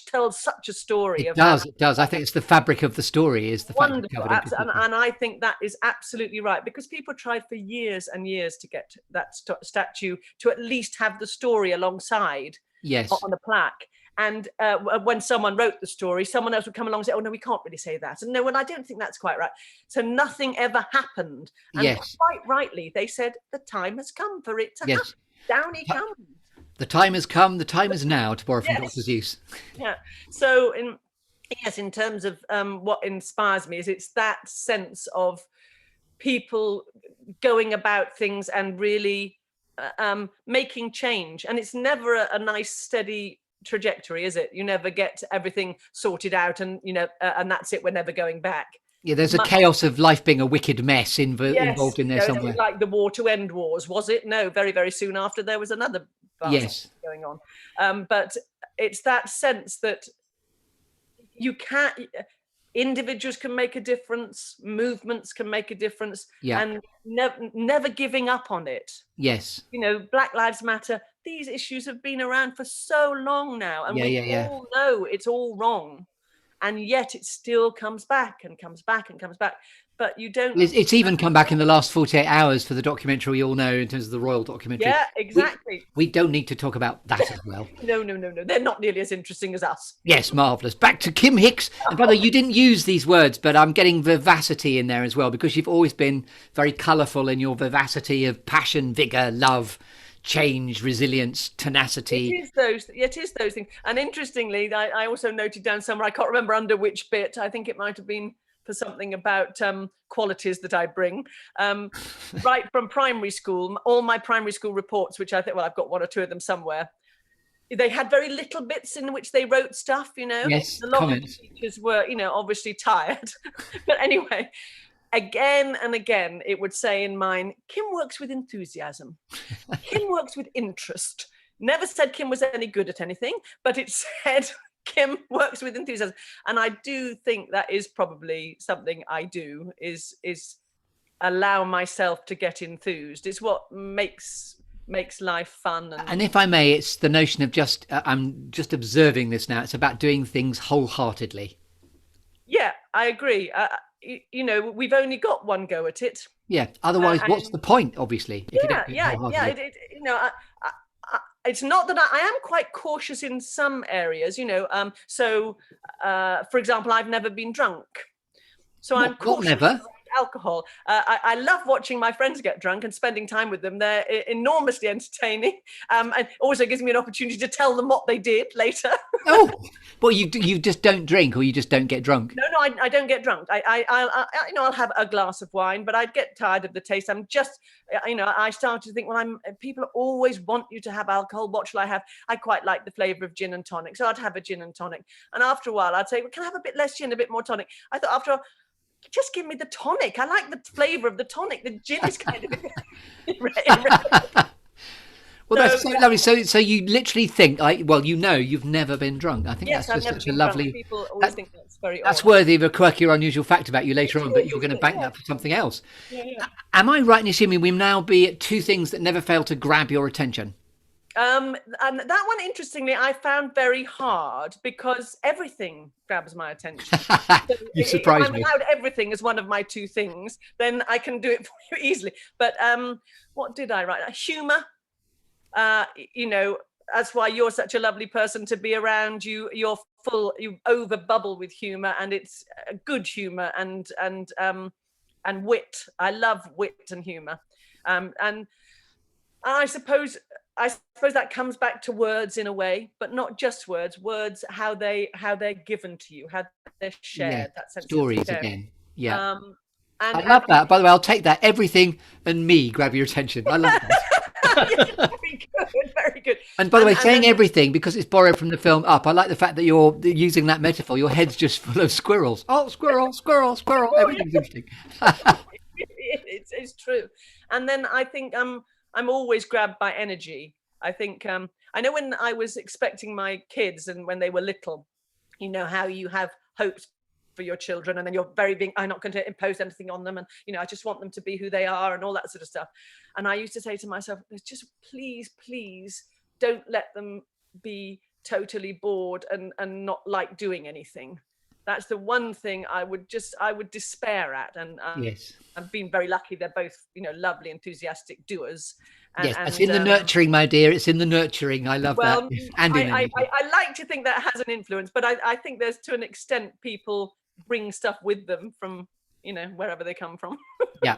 tells such a story. It does. I think it's the fabric of the story, is the fact covered in and I think that is absolutely right, because people tried for years and years to get that statue to at least have the story alongside on a plaque. And when someone wrote the story, someone else would come along and say, oh, no, we can't really say that. And no, well, I don't think that's quite right. So nothing ever happened. And quite rightly, they said, the time has come for it to happen. down he comes. The time has come. The time is now, to borrow from Yes. Dr. Seuss. Yeah. So in terms of what inspires me is it's that sense of people going about things and really making change. And it's never a nice, steady trajectory, is it? You never get everything sorted out and, and that's it. We're never going back. Yeah, there's a chaos of life being a wicked mess involved in there somewhere. Like the war to end wars, was it? No, very, very soon after there was another going on. But it's that sense that individuals can make a difference, movements can make a difference, and never giving up on it. Yes. Black Lives Matter, these issues have been around for so long now, and we all know it's all wrong. And yet it still comes back and comes back and comes back. But you don't... It's even come back in the last 48 hours for the documentary we all know, in terms of the royal documentary. Yeah, exactly. We don't need to talk about that as well. No. They're not nearly as interesting as us. Yes, marvellous. Back to Kim Hicks. And by the way, you didn't use these words, but I'm getting vivacity in there as well, because you've always been very colourful in your vivacity of passion, vigour, love, change, resilience, tenacity. It is those things. And interestingly, I also noted down somewhere, I can't remember under which bit, I think it might have been for something about qualities that I bring. Right from primary school, all my primary school reports, which I think, well, I've got one or two of them somewhere, they had very little bits in which they wrote stuff, Yes, a lot comments. of the teachers were, obviously tired. But anyway, again and again, it would say in mine, Kim works with enthusiasm. Kim works with interest. Never said Kim was any good at anything, but it said Kim works with enthusiasm. And I do think that is probably something I do, is allow myself to get enthused. It's what makes life fun. And if I may, it's the notion of I'm just observing this now. It's about doing things wholeheartedly. Yeah, I agree. We've only got one go at it. Yeah. Otherwise, what's the point? Obviously. It's not that I am quite cautious in some areas. So, for example, I've never been drunk, so I'm cautious. Never. Alcohol. I love watching my friends get drunk and spending time with them. They're enormously entertaining, and also gives me an opportunity to tell them what they did later. Oh, well, you just don't drink, or you just don't get drunk? No, I don't get drunk. I'll have a glass of wine, but I'd get tired of the taste. I'm just, I started to think, well, people always want you to have alcohol. What shall I have? I quite like the flavour of gin and tonic, so I'd have a gin and tonic. And after a while, I'd say, well, can I have a bit less gin, a bit more tonic? I thought after a while, just give me the tonic. I like the flavour of the tonic. The gin is kind of Well, that's so lovely. So you literally think, you've never been drunk. I think that's just such a lovely. People always think that's very That's odd. worthy of a quirky or unusual fact about you later on, but you're going to bank that for something else. Yeah. Am I right in assuming we now be at two things that never fail to grab your attention? And that one, interestingly, I found very hard, because everything grabs my attention. You surprised me. If I'm allowed everything as one of my two things, then I can do it for you easily. But what did I write? Humour. That's why you're such a lovely person to be around. You over bubble with humour, and it's good humour and wit. I love wit and humour, and I suppose that comes back to words in a way, but not just words. Words, how they're given to you, how they're shared. Yeah. That sense Stories of sharing. Again. Yeah. And I love that. By the way, I'll take that. Everything and me grab your attention. I love that. Very good. And by the way, saying everything, because it's borrowed from the film Up, I like the fact that you're using that metaphor. Your head's just full of squirrels. Oh, squirrel, squirrel, squirrel. Everything's interesting. It's true. And then I think I'm always grabbed by energy. I think I know when I was expecting my kids and when they were little, how you have hopes for your children, and then you're I'm not going to impose anything on them, and I just want them to be who they are and all that sort of stuff. And I used to say to myself, just please don't let them be totally bored and not like doing anything. That's the one thing I would despair at. And yes, I've been very lucky. They're both, lovely, enthusiastic doers. Yes, it's in the nurturing, my dear. It's in the nurturing. I love that. And I like to think that has an influence, but I think there's, to an extent, people bring stuff with them from, wherever they come from. Yeah.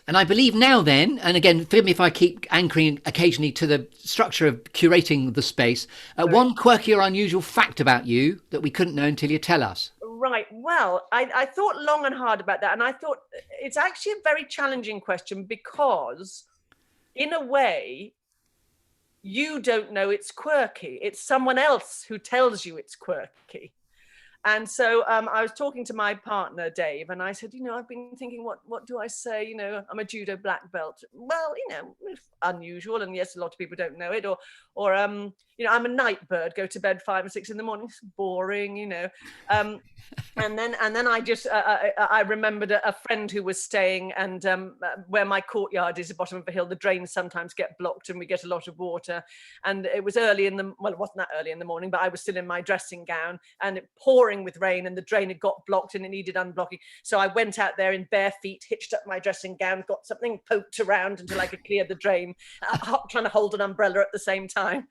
And I believe now then, and again, forgive me if I keep anchoring occasionally to the structure of curating the space, one quirky or unusual fact about you that we couldn't know until you tell us. Right. Well, I thought long and hard about that. And I thought it's actually a very challenging question because, in a way, you don't know it's quirky. It's someone else who tells you it's quirky. And so I was talking to my partner, Dave, and I said, I've been thinking, what do I say? I'm a judo black belt. Well, unusual. And yes, a lot of people don't know it. Or I'm a night bird, go to bed 5 or 6 in the morning. It's boring, And then I remembered a friend who was staying, and where my courtyard is, the bottom of a hill, the drains sometimes get blocked and we get a lot of water. And it was it wasn't that early in the morning, but I was still in my dressing gown and it pouring with rain, and the drain had got blocked and it needed unblocking. So I went out there in bare feet, hitched up my dressing gown, got something poked around until I could clear the drain, trying to hold an umbrella at the same time.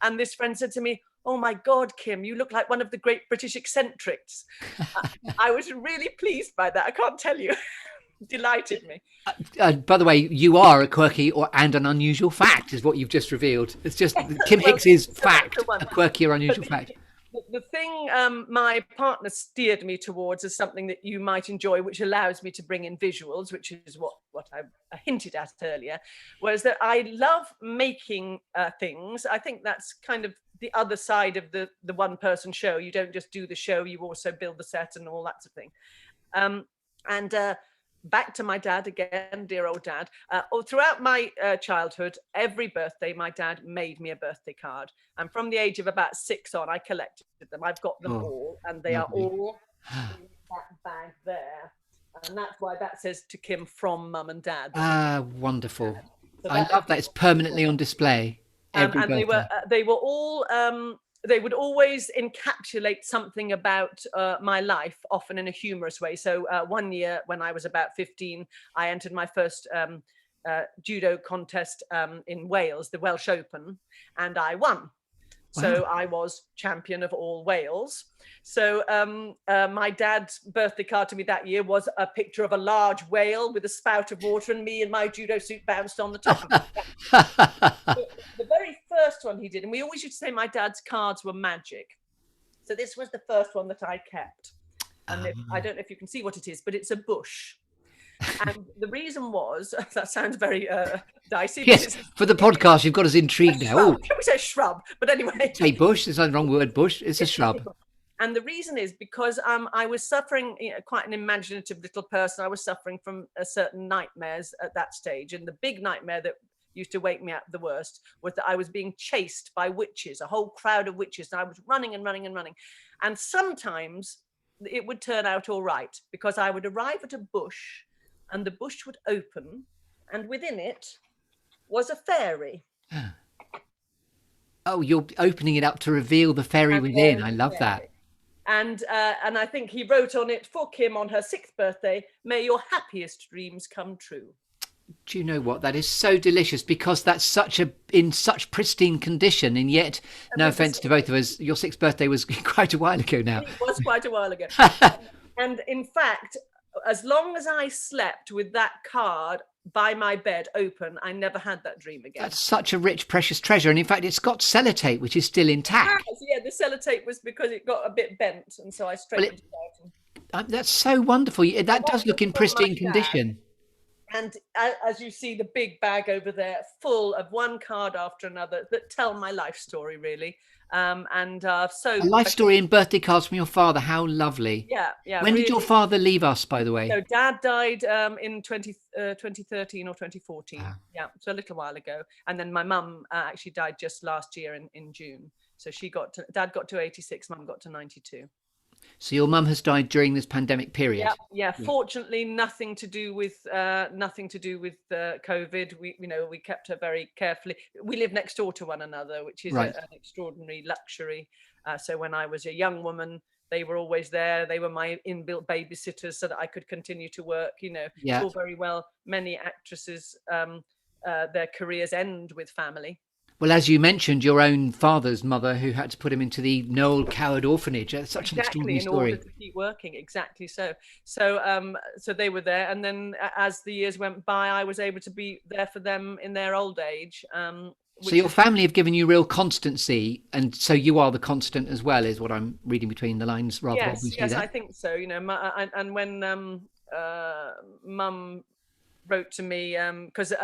And this friend said to me, "Oh my God, Kim, you look like one of the great British eccentrics." I was really pleased by that. I can't tell you. Delighted me. By the way, you are a quirky and an unusual fact, is what you've just revealed. It's just Kim Hicks's fact, a quirky or unusual fact. The thing my partner steered me towards is something that you might enjoy, which allows me to bring in visuals, which is what I hinted at earlier, was that I love making things. I think that's kind of the other side of the one person show. You don't just do the show, you also build the set and all that sort of thing. Back to my dad again, dear old dad. Throughout my childhood, every birthday, my dad made me a birthday card. And from the age of about 6 on, I collected them. I've got them all, and they lovely. are all in that bag there. And that's why that says "to Kim from Mum and Dad." Wonderful. So I love that. It's permanently on display. And they were all they would always encapsulate something about my life, often in a humorous way. So one year when I was about 15, I entered my first judo contest in Wales, the Welsh Open, and I won. Wow. So I was champion of all Wales. So my dad's birthday card to me that year was a picture of a large whale with a spout of water, and me in my judo suit bounced on the top of it. The very first one he did, and we always used to say my dad's cards were magic. So this was the first one that I kept. And I don't know if you can see what it is, but it's a bush. And the reason was, that sounds very dicey. Yes, for the podcast, you've got us intrigued now. Can we say shrub? But anyway. Say bush, there's no wrong word, bush. It's a shrub. And the reason is because I was suffering, quite an imaginative little person. I was suffering from certain nightmares at that stage. And the big nightmare that used to wake me up the worst was that I was being chased by witches, a whole crowd of witches. And I was running and running and running. And sometimes it would turn out all right, because I would arrive at a bush and the bush would open, and within it was a fairy. Oh, you're opening it up to reveal the fairy within. I love that. And I think he wrote on it, "For Kim on her 6th birthday, may your happiest dreams come true." Do you know what? That is so delicious, because that's in such pristine condition, and yet, no offense to both of us, your 6th birthday was quite a while ago now. It was quite a while ago. And in fact, as long as I slept with that card by my bed open, I never had that dream again. That's such a rich, precious treasure. And in fact, it's got sellotape, which is still intact. Yeah, the sellotape was because it got a bit bent, and so I straightened it out. That's so wonderful. That does look in pristine condition. And as you see, the big bag over there, full of one card after another that tell my life story, really. So a life story in birthday cards from your father. How lovely. Yeah. When did your father leave us, by the way? So Dad died in 2013 or 2014. Yeah, so a little while ago. And then my mum actually died just last year in June. So Dad got to 86, Mum got to 92. So your mum has died during this pandemic period. Yeah. Fortunately, nothing to do with COVID. We kept her very carefully. We live next door to one another, which is an extraordinary luxury. So when I was a young woman, they were always there. They were my inbuilt babysitters, so that I could continue to work. It's all very well. Many actresses, their careers end with family. Well, as you mentioned, your own father's mother who had to put him into the Noel Coward orphanage. That's such an extraordinary in story. order to keep working. Exactly so. So they were there, and then as the years went by, I was able to be there for them in their old age. So your family have given you real constancy, and so you are the constant as well, is what I'm reading between the lines rather obviously. Yes, there. I think so. You know, and when Mum wrote to me, because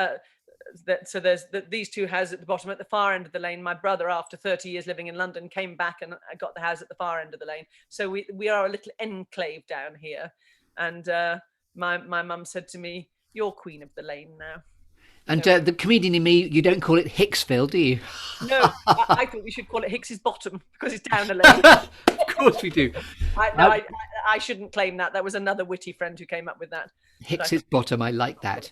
so there's these two houses at the bottom, at the far end of the lane. My brother, after 30 years living in London, came back and I got the house at the far end of the lane. So we are a little enclave down here. And my mum said to me, "You're queen of the lane now." And the comedian in me, you don't call it Hicksville, do you? No, I thought we should call it Hicks's Bottom because it's down the lane. Of course we do. I shouldn't claim that. That was another witty friend who came up with that. Hicks's Bottom, I like that.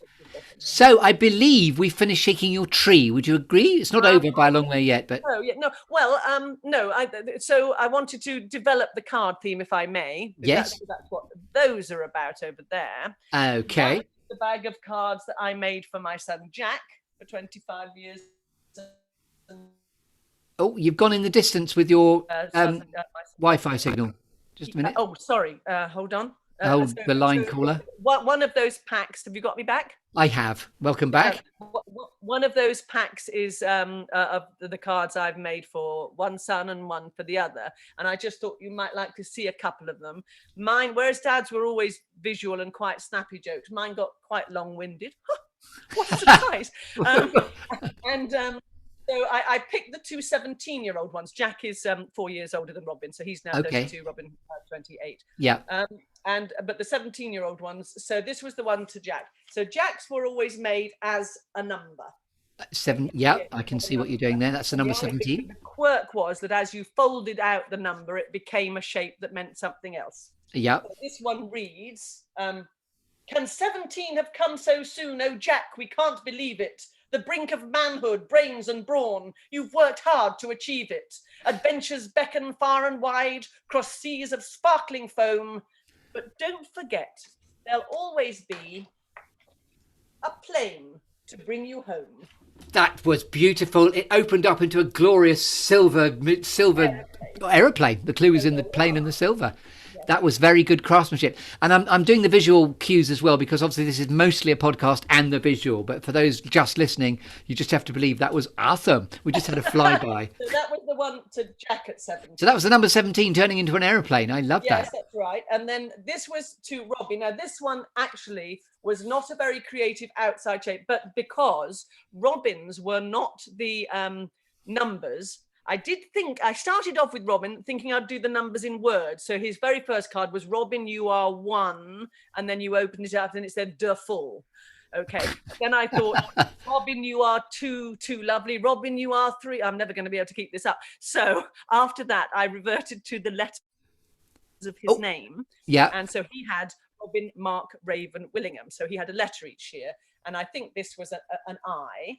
So I believe we finished shaking your tree. Would you agree? It's not over by a long way yet, but no. Well, no. So I wanted to develop the card theme, if I may. Yes, that's what those are about over there. Okay. The bag of cards that I made for my son Jack for 25 years. Oh, you've gone in the distance with your Wi-Fi signal. Just a minute. Oh, sorry. Hold on. The line caller. One of those packs. Have you got me back? I have. Welcome back. One of those packs is of the cards I've made for one son and one for the other. And I just thought you might like to see a couple of them. Mine, whereas Dad's were always visual and quite snappy jokes, mine got quite long-winded. What a surprise. So I picked the two 17-year-old ones. Jack is 4 years older than Robin, so he's now 32, Robin 28. Yeah. But the 17-year-old ones, so this was the one to Jack. So Jack's were always made as a number. 7. Yeah, I can see what you're doing there. That's the number 17. The quirk was that as you folded out the number, it became a shape that meant something else. Yeah. So this one reads, "Can 17 have come so soon? Oh, Jack, we can't believe it. The brink of manhood, brains and brawn. You've worked hard to achieve it. Adventures beckon far and wide, cross seas of sparkling foam. But don't forget, there'll always be a plane to bring you home." That was beautiful. It opened up into a glorious silver aeroplane. The clue is in the plane and the silver. That was very good craftsmanship. And I'm doing the visual cues as well, because obviously this is mostly a podcast and the visual. But for those just listening, you just have to believe that was awesome. We just had a flyby. So that was the one to Jack at 17. So that was the number 17 turning into an aeroplane. I love that. Yes, that's right. And then this was to Robbie. Now, this one actually was not a very creative outside shape, but because Robins were not the numbers, I started off with Robin thinking I'd do the numbers in words. So his very first card was, "Robin, you are 1." And then you opened it up and it said "de full." Okay. Then I thought, "Robin, you are 2, lovely. Robin, you are 3. I'm never going to be able to keep this up." So after that, I reverted to the letters of his name. Yeah. And so he had Robin, Mark, Raven, Willingham. So he had a letter each year. And I think this was an I.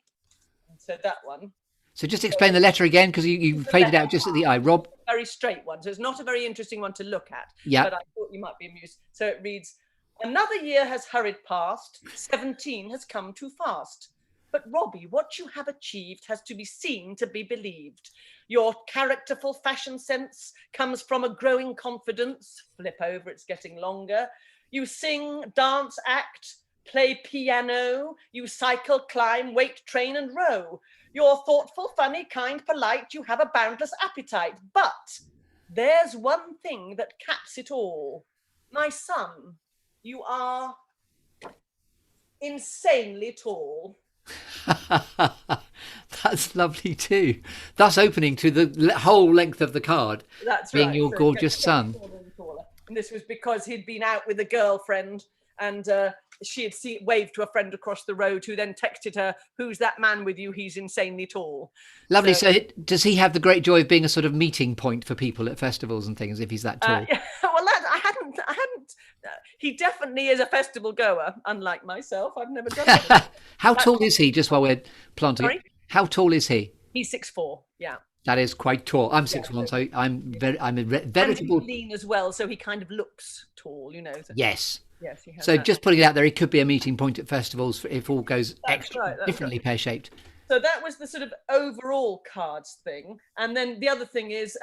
And so that one. So just explain the letter again, because you faded out just at the I. Rob. Very straight one. So it's not a very interesting one to look at. Yeah. But I thought you might be amused. So it reads, "Another year has hurried past. 17 has come too fast. But Robbie, what you have achieved has to be seen to be believed. Your characterful fashion sense comes from a growing confidence." Flip over, it's getting longer. "You sing, dance, act, play piano. You cycle, climb, wait, train and row. You're thoughtful, funny, kind, polite. You have a boundless appetite. But there's one thing that caps it all. My son, you are insanely tall." That's lovely too. Thus opening to the whole length of the card. That's being right. your gorgeous son. And this was because he'd been out with a girlfriend and she had waved to a friend across the road who then texted her, "Who's that man with you? He's insanely tall." Lovely. So does he have the great joy of being a sort of meeting point for people at festivals and things if he's that tall? Well, I hadn't. He definitely is a festival goer, unlike myself. I've never done it. How tall is he, just while we're planting? Sorry? How tall is he? He's 6'4", yeah. That is quite tall. I'm 6'1", so I'm a veritable... And he's lean as well, so he kind of looks tall, you know. Yes. Yes, he has so that. Just putting it out there, he could be a meeting point at festivals if all goes That's right, differently pear-shaped. So that was the sort of overall cards thing. And then the other thing is,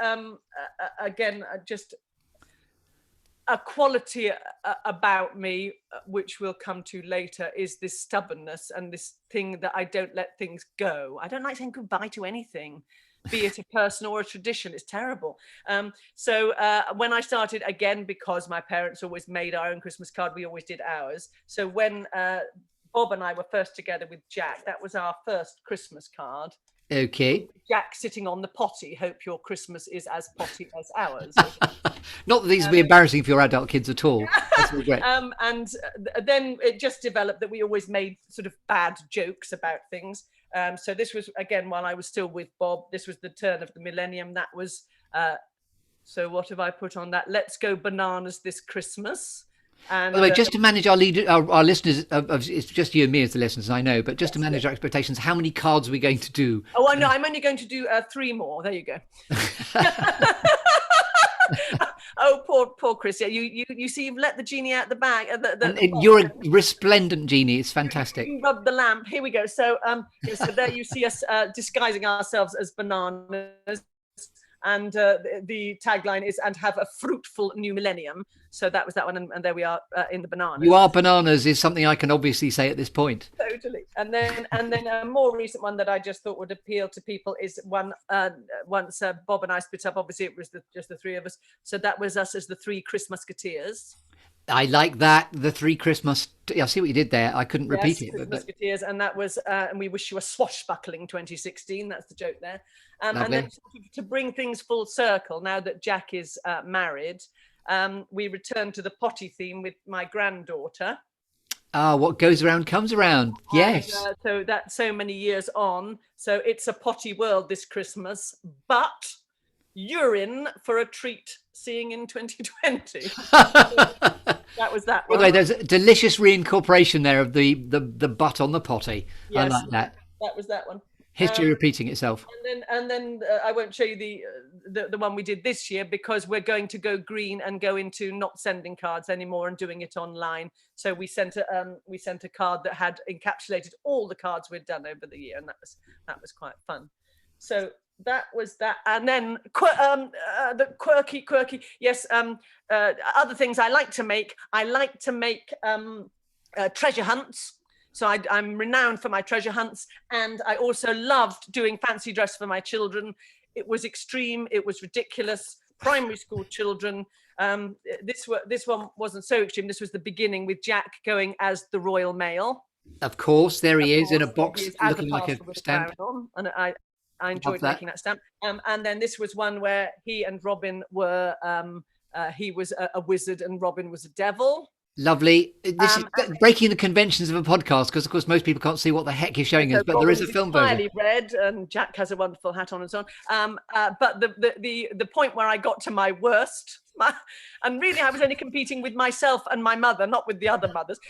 again, just a quality about me, which we'll come to later, is this stubbornness and this thing that I don't let things go. I don't like saying goodbye to anything, be it a person or a tradition. It's terrible. So when I started, again, because my parents always made our own Christmas card, we always did ours. So when Bob and I were first together with Jack, that was our first Christmas card. Okay. Jack sitting on the potty. Hope your Christmas is as potty as ours. Not that these would be embarrassing for your adult kids at all. That's really great. And then it just developed that we always made sort of bad jokes about things. So this was, again, while I was still with Bob, this was the turn of the millennium. That was, so what have I put on that? Let's go bananas this Christmas. And, by the way, just to manage our listeners, it's just you and me as the listeners, I know, but just to manage our expectations, how many cards are we going to do? Oh, I know. I'm only going to do 3 more. There you go. Oh, poor Chris. Yeah, you see, you've let the genie out the bag. You're a resplendent genie. It's fantastic. You rub the lamp. Here we go. So, so there you see us disguising ourselves as bananas. And the tagline is, and have a fruitful new millennium. So that was that one. And there we are in the bananas. You are bananas is something I can obviously say at this point. Totally. And then a more recent one that I just thought would appeal to people is one, once Bob and I split up, obviously it was just the 3 of us. So that was us as the 3 Christmasketeers. I like that. The 3 Christmas. I see what you did there. I couldn't repeat it. Musketeers, and that was, and we wish you a swashbuckling 2016. That's the joke there. And then to bring things full circle, now that Jack is married, we returned to the potty theme with my granddaughter. Ah, what goes around comes around. Yes. And, so that's so many years on. So it's a potty world this Christmas, but you're in for a treat seeing in 2020. That was that one. By the way, there's a delicious reincorporation there of the butt on the potty. Yes, I like that. That was that one. History repeating itself. And then I won't show you the one we did this year, because we're going to go green and go into not sending cards anymore and doing it online. So we sent a card that had encapsulated all the cards we'd done over the year, and that was quite fun. So that was that. And then the quirky, yes, other things I like to make. I like to make treasure hunts. So I'm renowned for my treasure hunts, and I also loved doing fancy dress for my children. It was extreme. It was ridiculous. Primary school children. This one wasn't so extreme. This was the beginning with Jack going as the Royal Mail. Of course, there he is in a box looking like a stamp. And I enjoyed making that stamp. And then this was one where he and Robin were, he was a wizard and Robin was a devil. Lovely. This is breaking the conventions of a podcast, because, of course, most people can't see what the heck you're showing us, but there is a film version. Entirely red, and Jack has a wonderful hat on and so on. But the point where I got to my worst, and really I was only competing with myself and my mother, not with the other mothers,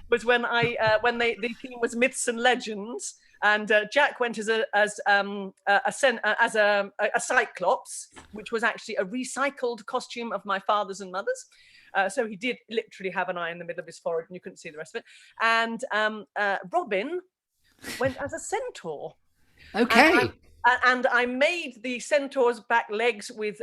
was when the theme was myths and legends. And Jack went as a cyclops, which was actually a recycled costume of my father's and mother's. So he did literally have an eye in the middle of his forehead, and you couldn't see the rest of it. And Robin went as a centaur. Okay. And I made the centaur's back legs with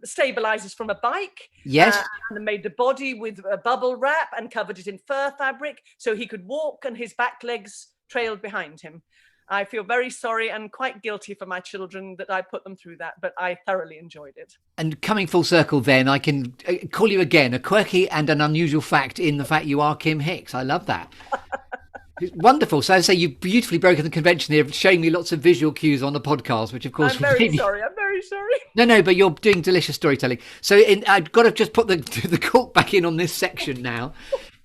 stabilizers from a bike. Yes. And made the body with a bubble wrap and covered it in fur fabric so he could walk and his back legs trailed behind him. I feel very sorry and quite guilty for my children that I put them through that, but I thoroughly enjoyed it. And coming full circle then, I can call you again a quirky and an unusual fact in the fact you are Kim Hicks. I love that. It's wonderful. So I say you've beautifully broken the convention here of showing me lots of visual cues on the podcast, which of course... I'm very sorry. No, but you're doing delicious storytelling. So I've got to just put the cork back in on this section now.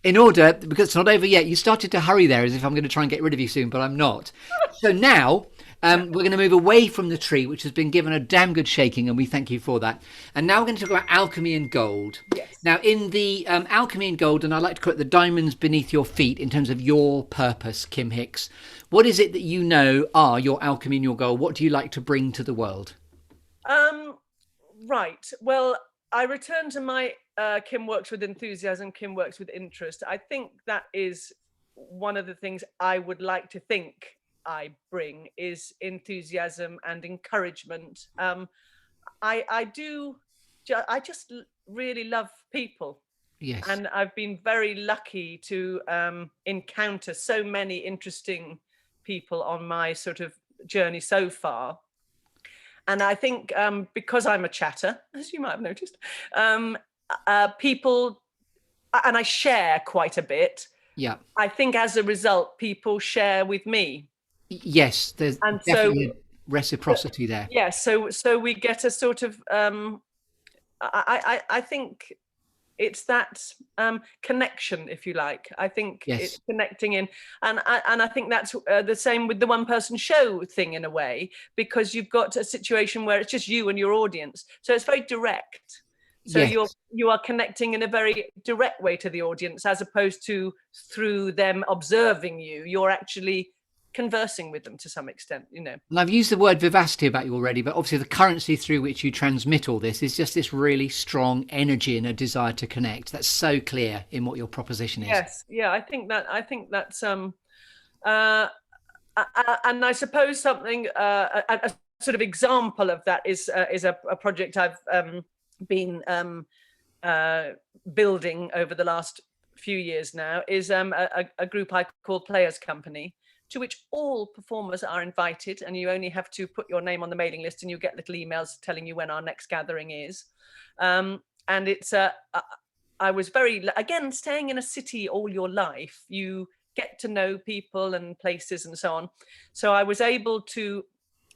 In order, because it's not over yet, you started to hurry there as if I'm going to try and get rid of you soon, but I'm not. So now we're going to move away from the tree, which has been given a damn good shaking, and we thank you for that. And now we're going to talk about alchemy and gold. Yes. Now, in the alchemy and gold, and I like to call it the diamonds beneath your feet in terms of your purpose, Kim Hicks, what is it that you know are your alchemy and your gold? What do you like to bring to the world? Right. Well, I return to my Kim works with enthusiasm, Kim works with interest. I think that is one of the things I would like to think I bring is enthusiasm and encouragement. I do, I just really love people. Yes. And I've been very lucky to encounter so many interesting people on my sort of journey so far. And I think because I'm a chatter, as you might have noticed, people, and I share quite a bit. Yeah. I think as a result, people share with me. Yes, there's And so, definitely a reciprocity there. yeah, so we get a sort of, I think it's that connection, if you like. I think it's Yes. connecting in, and I think that's the same with the one person show thing in a way, because you've got a situation where it's just you and your audience, so it's very direct. So Yes. you are connecting in a very direct way to the audience, as opposed to through them observing you. You're actually conversing with them to some extent, you know. And I've used the word vivacity about you already, but obviously the currency through which you transmit all this is just this really strong energy and a desire to connect. That's so clear in what your proposition is. Yes, yeah, I think that's and I suppose something a sort of example of that is a project I've been building over the last few years now, is a group I call Players Company, to which all performers are invited, and you only have to put your name on the mailing list and you get little emails telling you when our next gathering is. And it's I was very, again, staying in a city all your life, you get to know people and places and so on. So I was able to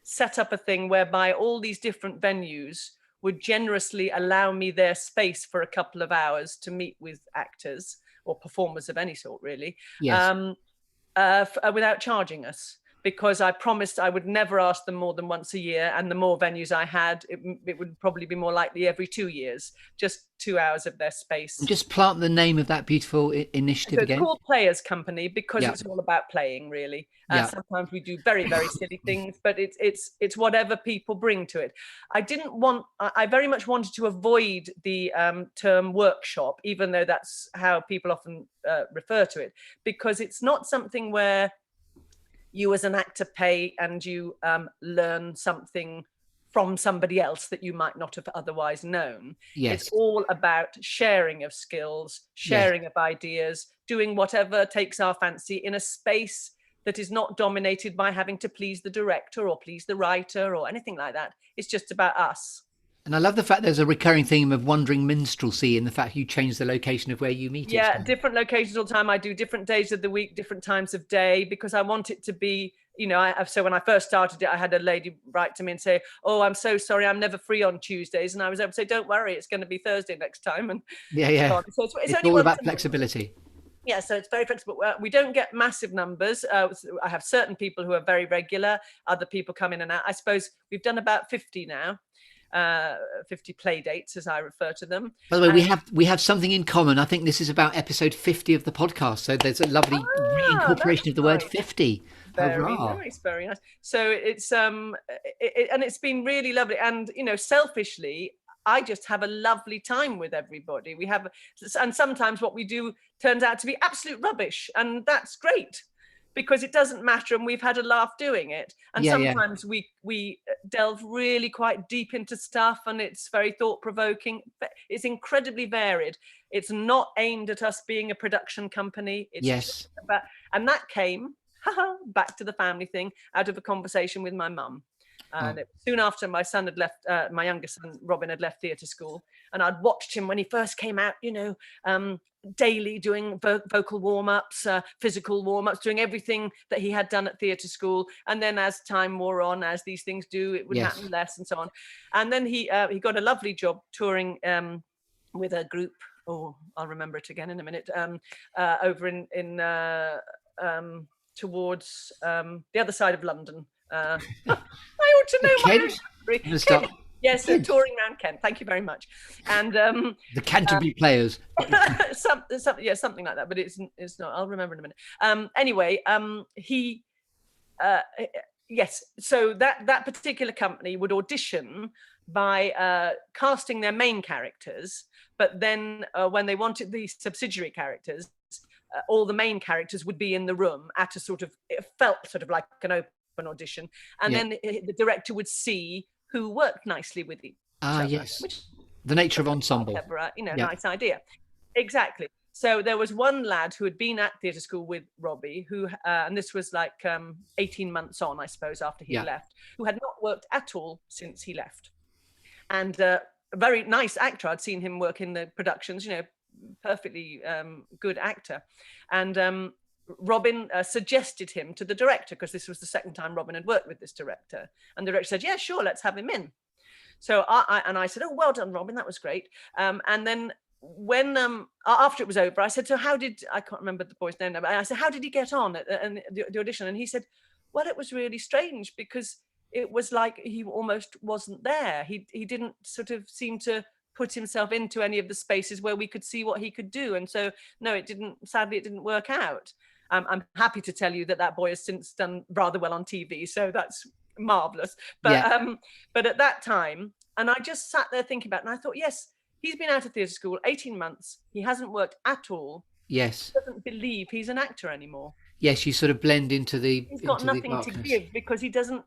set up a thing whereby all these different venues would generously allow me their space for a couple of hours to meet with actors or performers of any sort, really, Yes. without charging us, because I promised I would never ask them more than once a year. And the more venues I had, it would probably be more likely every 2 years, just 2 hours of their space. And just plant the name of that beautiful initiative So it's again. called Players Company because Yeah. it's all about playing, really. Yeah. Sometimes we do very, very silly things, but it's whatever people bring to it. I very much wanted to avoid the term workshop, even though that's how people often refer to it, because it's not something where you as an actor pay and you learn something from somebody else that you might not have otherwise known. Yes. It's all about sharing of skills, sharing of ideas, doing whatever takes our fancy in a space that is not dominated by having to please the director or please the writer or anything like that. It's just about us. And I love the fact there's a recurring theme of wandering minstrelsy in the fact you change the location of where you meet. Yeah, different locations all the time. I do different days of the week, different times of day, because I want it to be, you know, so when I first started it, I had a lady write to me and say, "Oh, I'm so sorry, I'm never free on Tuesdays." And I was able to say, "Don't worry, it's going to be Thursday next time." And Yeah. so it's only all once about a month. flexibility. Yeah, so it's very flexible. We don't get massive numbers. I have certain people who are very regular. Other people come in and out. I suppose we've done about 50 now. 50 play dates, as I refer to them. By the way, we have something in common. I think this is about episode 50 of the podcast. So there's a lovely reincorporation of the word 50. Very nice, very nice. So it's and it's been really lovely. And you know, selfishly, I just have a lovely time with everybody. And sometimes what we do turns out to be absolute rubbish, and that's great, because it doesn't matter, and we've had a laugh doing it. And sometimes we delve really quite deep into stuff, and it's very thought-provoking. It's incredibly varied. It's not aimed at us being a production company. It's just about, and that came back to the family thing out of a conversation with my mum. And soon after my son had left, my youngest son Robin had left theatre school, and I'd watched him when he first came out, you know, daily doing vocal warm-ups, physical warm-ups, doing everything that he had done at theatre school. And then as time wore on, as these things do, it would happen less and so on. And then he got a lovely job touring with a group. Oh, I'll remember it again in a minute. Over in towards the other side of London. I ought to know my Kent. Yes, touring around Kent. Thank you very much. And the Canterbury Players. Something like that. But it's not. I'll remember in a minute. Anyway, he yes. So that particular company would audition by casting their main characters, but then when they wanted the subsidiary characters, all the main characters would be in the room at a sort of, it felt sort of like an open audition. And then the director would see who worked nicely with each other. Yes. Which the nature of ensemble. Clever, nice idea. Exactly. So there was one lad who had been at theatre school with Robbie, who, and this was like 18 months on, I suppose, after he left, who had not worked at all since he left. And a very nice actor. I'd seen him work in the productions, perfectly good actor. And Robin suggested him to the director, because this was the second time Robin had worked with this director. And the director said, yeah, sure, let's have him in. So I said, oh, well done, Robin, that was great. And then when after it was over, I said, so how did, I can't remember the boy's name now, but I said, how did he get on at the audition? And he said, well, it was really strange, because it was like he almost wasn't there. He didn't sort of seem to put himself into any of the spaces where we could see what he could do. And so, no, sadly, it didn't work out. I'm happy to tell you that boy has since done rather well on TV. So that's marvelous. But at that time, and I just sat there thinking about it, and I thought, yes, he's been out of theatre school 18 months. He hasn't worked at all. Yes. He doesn't believe he's an actor anymore. Yes, you sort of blend into the. He's got nothing to give, because he doesn't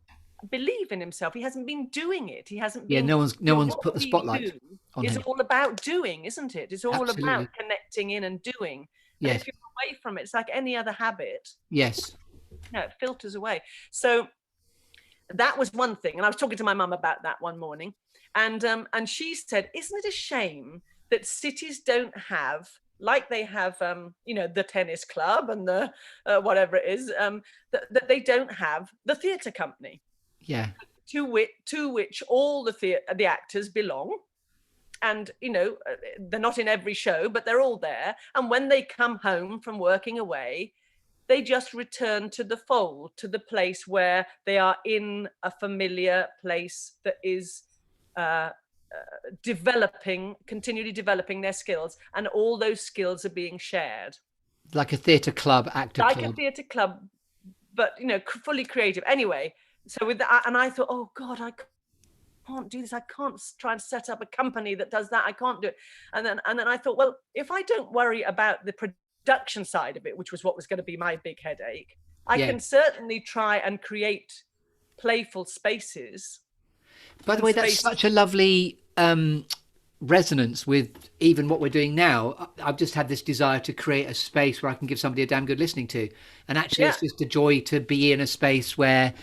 believe in himself. He hasn't been doing it. He hasn't been. Yeah, no one's put the spotlight on him. It's all about doing, isn't it? It's all about connecting in and doing. And if you're away from it, it's like any other habit. Yes. No, it filters away. So that was one thing. And I was talking to my mum about that one morning. And she said, isn't it a shame that cities don't have, like they have, the tennis club and the whatever it is, that they don't have the theatre company. Yeah. To which all the actors belong. And, they're not in every show, but they're all there. And when they come home from working away, they just return to the fold, to the place where they are in a familiar place that is continually developing their skills. And all those skills are being shared. Like a theatre club, actor club. Like a theatre club, but, fully creative. Anyway, so with that, and I thought, oh, God, I can't do this. I can't try and set up a company that does that. I can't do it. And then I thought, well, if I don't worry about the production side of it, which was what was going to be my big headache, I can certainly try and create playful spaces. By the way, that's such a lovely resonance with even what we're doing now. I've just had this desire to create a space where I can give somebody a damn good listening to. And actually, it's just a joy to be in a space where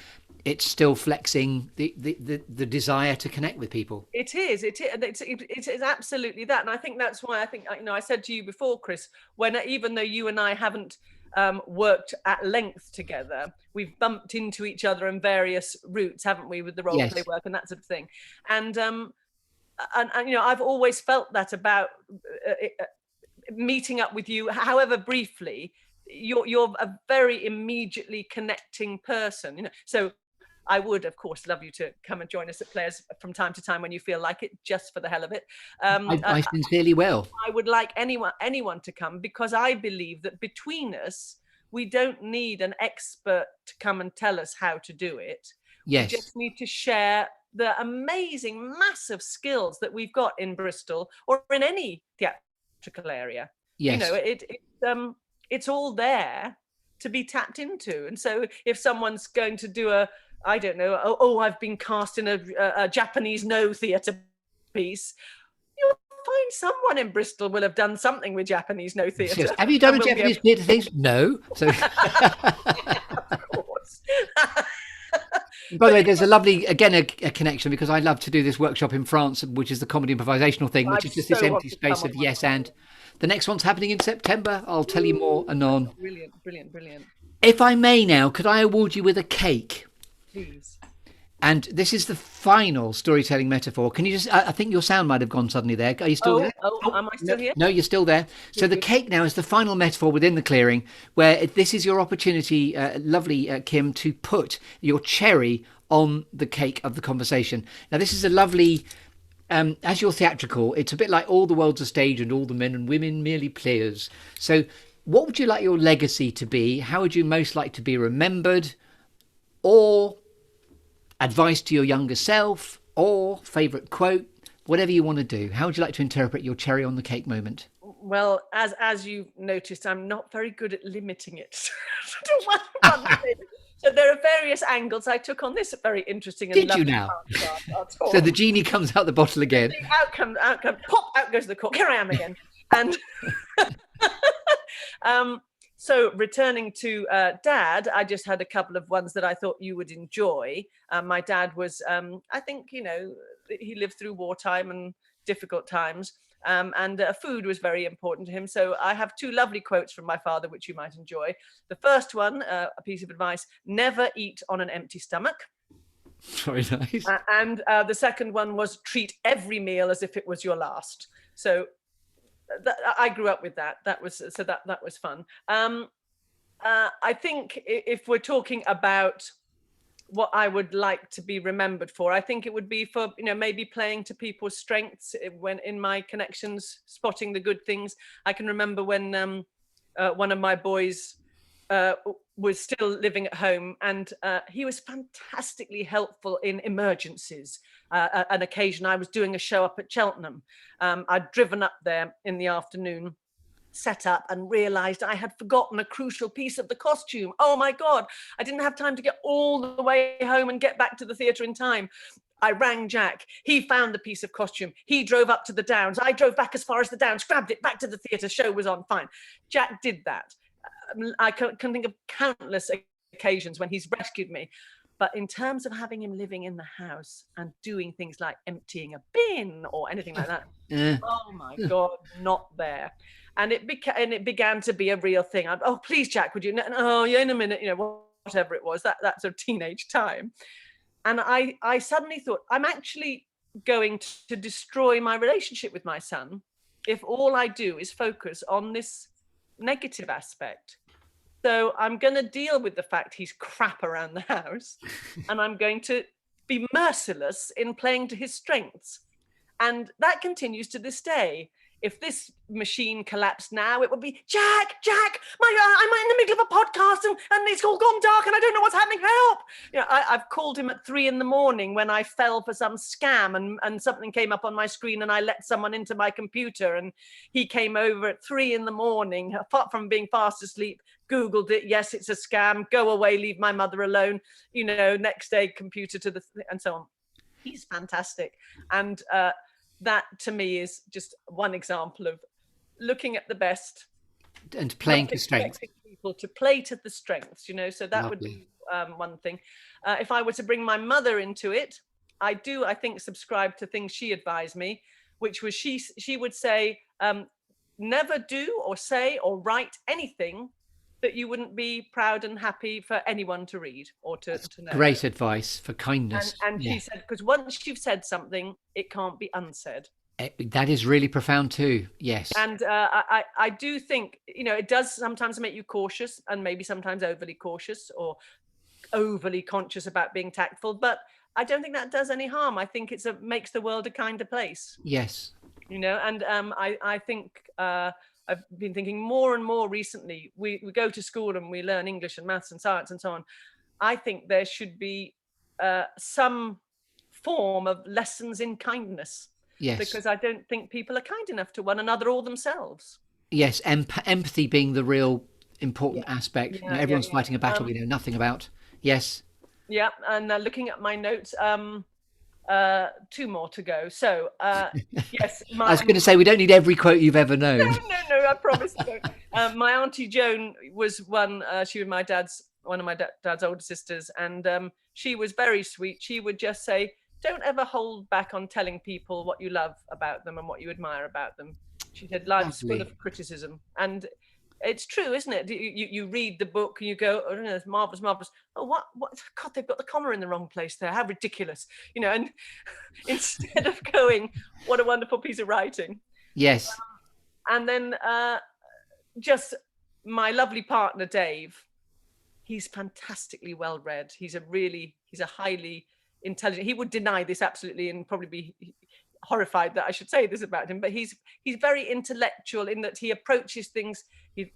it's still flexing the desire to connect with people. It is absolutely that. And I think that's why I said to you before, Chris, even though you and I haven't worked at length together, we've bumped into each other in various routes, haven't we, with the role play work and that sort of thing. And I've always felt that about meeting up with you, however briefly. You're a very immediately connecting person, so I would, of course, love you to come and join us at Players from time to time when you feel like it, just for the hell of it. I sincerely will. I would like anyone to come, because I believe that between us, we don't need an expert to come and tell us how to do it. Yes. We just need to share the amazing, massive skills that we've got in Bristol or in any theatrical area. Yes. It's all there to be tapped into. And so if someone's going to do I don't know, I've been cast in a Japanese no theatre piece, you'll find someone in Bristol will have done something with Japanese no theatre. Yes. Have you done a Japanese theatre thing? No. So... Of course. By the way, there's a lovely, again, a connection, because I love to do this workship in France, which is the comedy improvisational thing, which is just this empty space of yes and. The next one's happening in September. I'll tell you more anon. Brilliant. If I may now, could I award you with a cake? Please. And this is the final storytelling metaphor. Can you just, I think your sound might have gone suddenly there. Are you still there? Am I still here? No, you're still there. So the cake now is the final metaphor within the clearing, where this is your opportunity, lovely Kim, to put your cherry on the cake of the conversation. Now, this is a lovely, as you're theatrical, it's a bit like all the world's a stage and all the men and women merely players. So what would you like your legacy to be? How would you most like to be remembered? Or advice to your younger self, or favourite quote, whatever you want to do. How would you like to interpret your cherry on the cake moment? Well, as you've noticed, I'm not very good at limiting it to one thing. So there are various angles I took on this very interesting and Did you lovely now? part of our So talk. the genie comes out the bottle again. Outcome, pop, out goes the cork. Here I am again. And so returning to Dad, I just had a couple of ones that I thought you would enjoy. My dad was, I think, he lived through wartime and difficult times. And food was very important to him. So I have two lovely quotes from my father, which you might enjoy. The first one, a piece of advice: never eat on an empty stomach. Very nice. And the second one was treat every meal as if it was your last. So I grew up with that. That was fun. I think if we're talking about what I would like to be remembered for, I think it would be for, maybe playing to people's strengths when in my connections, spotting the good things. I can remember when one of my boys was still living at home, and he was fantastically helpful in emergencies. An occasion I was doing a show up at Cheltenham. I'd driven up there in the afternoon, set up, and realized I had forgotten a crucial piece of the costume. Oh my God, I didn't have time to get all the way home and get back to the theatre in time. I rang Jack. He found the piece of costume. He drove up to the Downs. I drove back as far as the Downs, grabbed it back to the theatre. Show was on, fine. Jack did that. I can think of countless occasions when he's rescued me. But in terms of having him living in the house and doing things like emptying a bin or anything like that, oh my God, not there. And it began to be a real thing. Oh, please, Jack, would you? Oh, yeah, in a minute, whatever it was, that sort of teenage time. And I suddenly thought, I'm actually going to destroy my relationship with my son if all I do is focus on this negative aspect. So I'm going to deal with the fact he's crap around the house, and I'm going to be merciless in playing to his strengths. And that continues to this day. If this machine collapsed now, it would be, Jack, I'm in the middle of a podcast and it's all gone dark and I don't know what's happening, help. I've called him at 3 a.m. when I fell for some scam and something came up on my screen and I let someone into my computer, and he came over at 3 a.m, apart from being fast asleep, Googled it, yes, it's a scam, go away, leave my mother alone, next day computer to and so on. He's fantastic. And that to me is just one example of looking at the best and playing to strengths. People to play to the strengths, so that Lovely. would be one thing. If I were to bring my mother into it, I think subscribe to things she advised me, which was she would say, never do or say or write anything that you wouldn't be proud and happy for anyone to read or to know. Great advice for kindness. And she said, because once you've said something, it can't be unsaid. That is really profound too. Yes. And I do think, it does sometimes make you cautious, and maybe sometimes overly cautious or overly conscious about being tactful. But I don't think that does any harm. I think makes the world a kinder place. Yes. And I think I've been thinking more and more recently, we go to school and we learn English and maths and science and so on. I think there should be some form of lessons in kindness. Yes. Because I don't think people are kind enough to one another or themselves. Yes, empathy being the real important aspect. Everyone's fighting a battle we know nothing about. Yes. Yeah, and looking at my notes, 2 more to go. So, yes. I was going to say, we don't need every quote you've ever known. No, I promise you don't. My Auntie Joan was one, she was one of my dad's older sisters, and she was very sweet. She would just say, don't ever hold back on telling people what you love about them and what you admire about them. She said, life's full of criticism. And it's true, isn't it? You read the book and you go, oh, no, it's marvelous. Oh, what? God, they've got the comma in the wrong place there. How ridiculous. And instead of going, what a wonderful piece of writing. Yes. And then just my lovely partner, Dave, he's fantastically well read. He's a highly intelligent. He would deny this absolutely and probably be horrified that I should say this about him, but he's very intellectual in that he approaches things. He's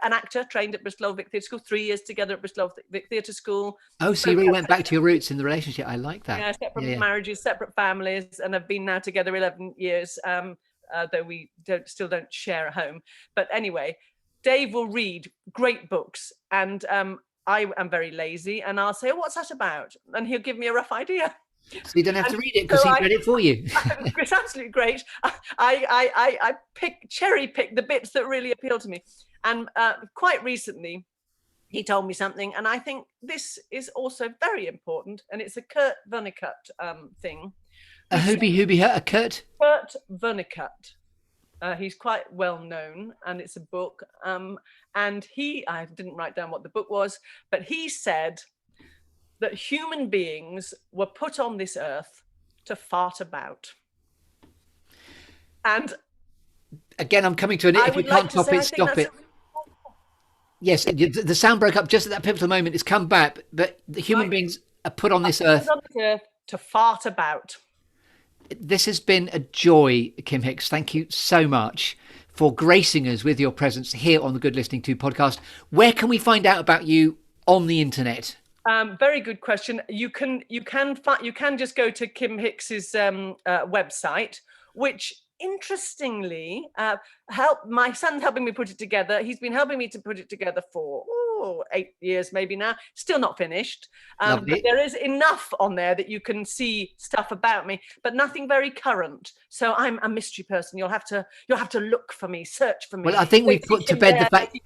an actor trained at Bristol Vic Theatre School, 3 years together at Bristol Vic Theatre School. Oh, so you really went back to your roots in the relationship. I like that. Yeah, separate marriages, separate families, and have been now together 11 years. though we still don't share a home. But anyway, Dave will read great books, and I am very lazy, and I'll say, oh, what's that about? And he'll give me a rough idea. So you don't have to read it because he's read it for you. It's absolutely great. I cherry pick the bits that really appeal to me. And quite recently, he told me something, and I think this is also very important, and it's a Kurt Vonnegut thing. A Kurt? Kurt Vonnegut. He's quite well known, and it's a book. And I didn't write down what the book was, but he said that human beings were put on this earth to fart about. And again, I'm coming to an if you can't top it, stop it. Yes, the sound broke up just at that pivotal moment. It's come back, but the human beings are put on this earth to fart about. This has been a joy, Kim Hicks. Thank you so much for gracing us with your presence here on the Good Listening To podcast. Where can we find out about you on the internet? Very good question. You can just go to Kim Hicks's website, which interestingly my son's helping me put it together. He's been helping me to put it together for 8 years maybe now, still not finished, but there is enough on there that you can see stuff about me, but nothing very current. So I'm a mystery person. You'll have to look for me, search for me. Well, I think we've put to bed the fact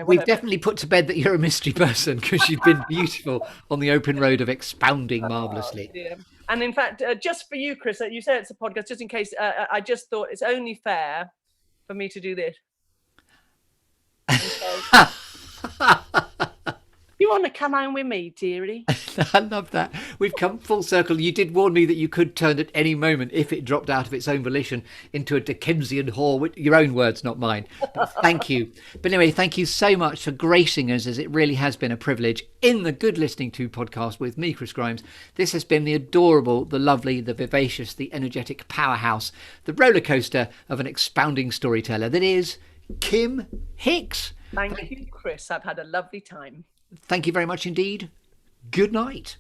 we've definitely put to bed that you're a mystery person, because you've been beautiful on the open road of expounding marvelously. And in fact, just for you, Chris, you said it's a podcast, just in case, I just thought it's only fair for me to do this. You want to come home with me, dearie? I love that. We've come full circle. You did warn me that you could turn at any moment, if it dropped out of its own volition, into a Dickensian whore. With your own words, not mine. But thank you. But anyway, thank you so much for gracing us, as it really has been a privilege, in the Good Listening To podcast with me, Chris Grimes. This has been the adorable, the lovely, the vivacious, the energetic powerhouse, the roller coaster of an expounding storyteller that is Kim Hicks. Thank you, Chris. I've had a lovely time. Thank you very much indeed. Good night.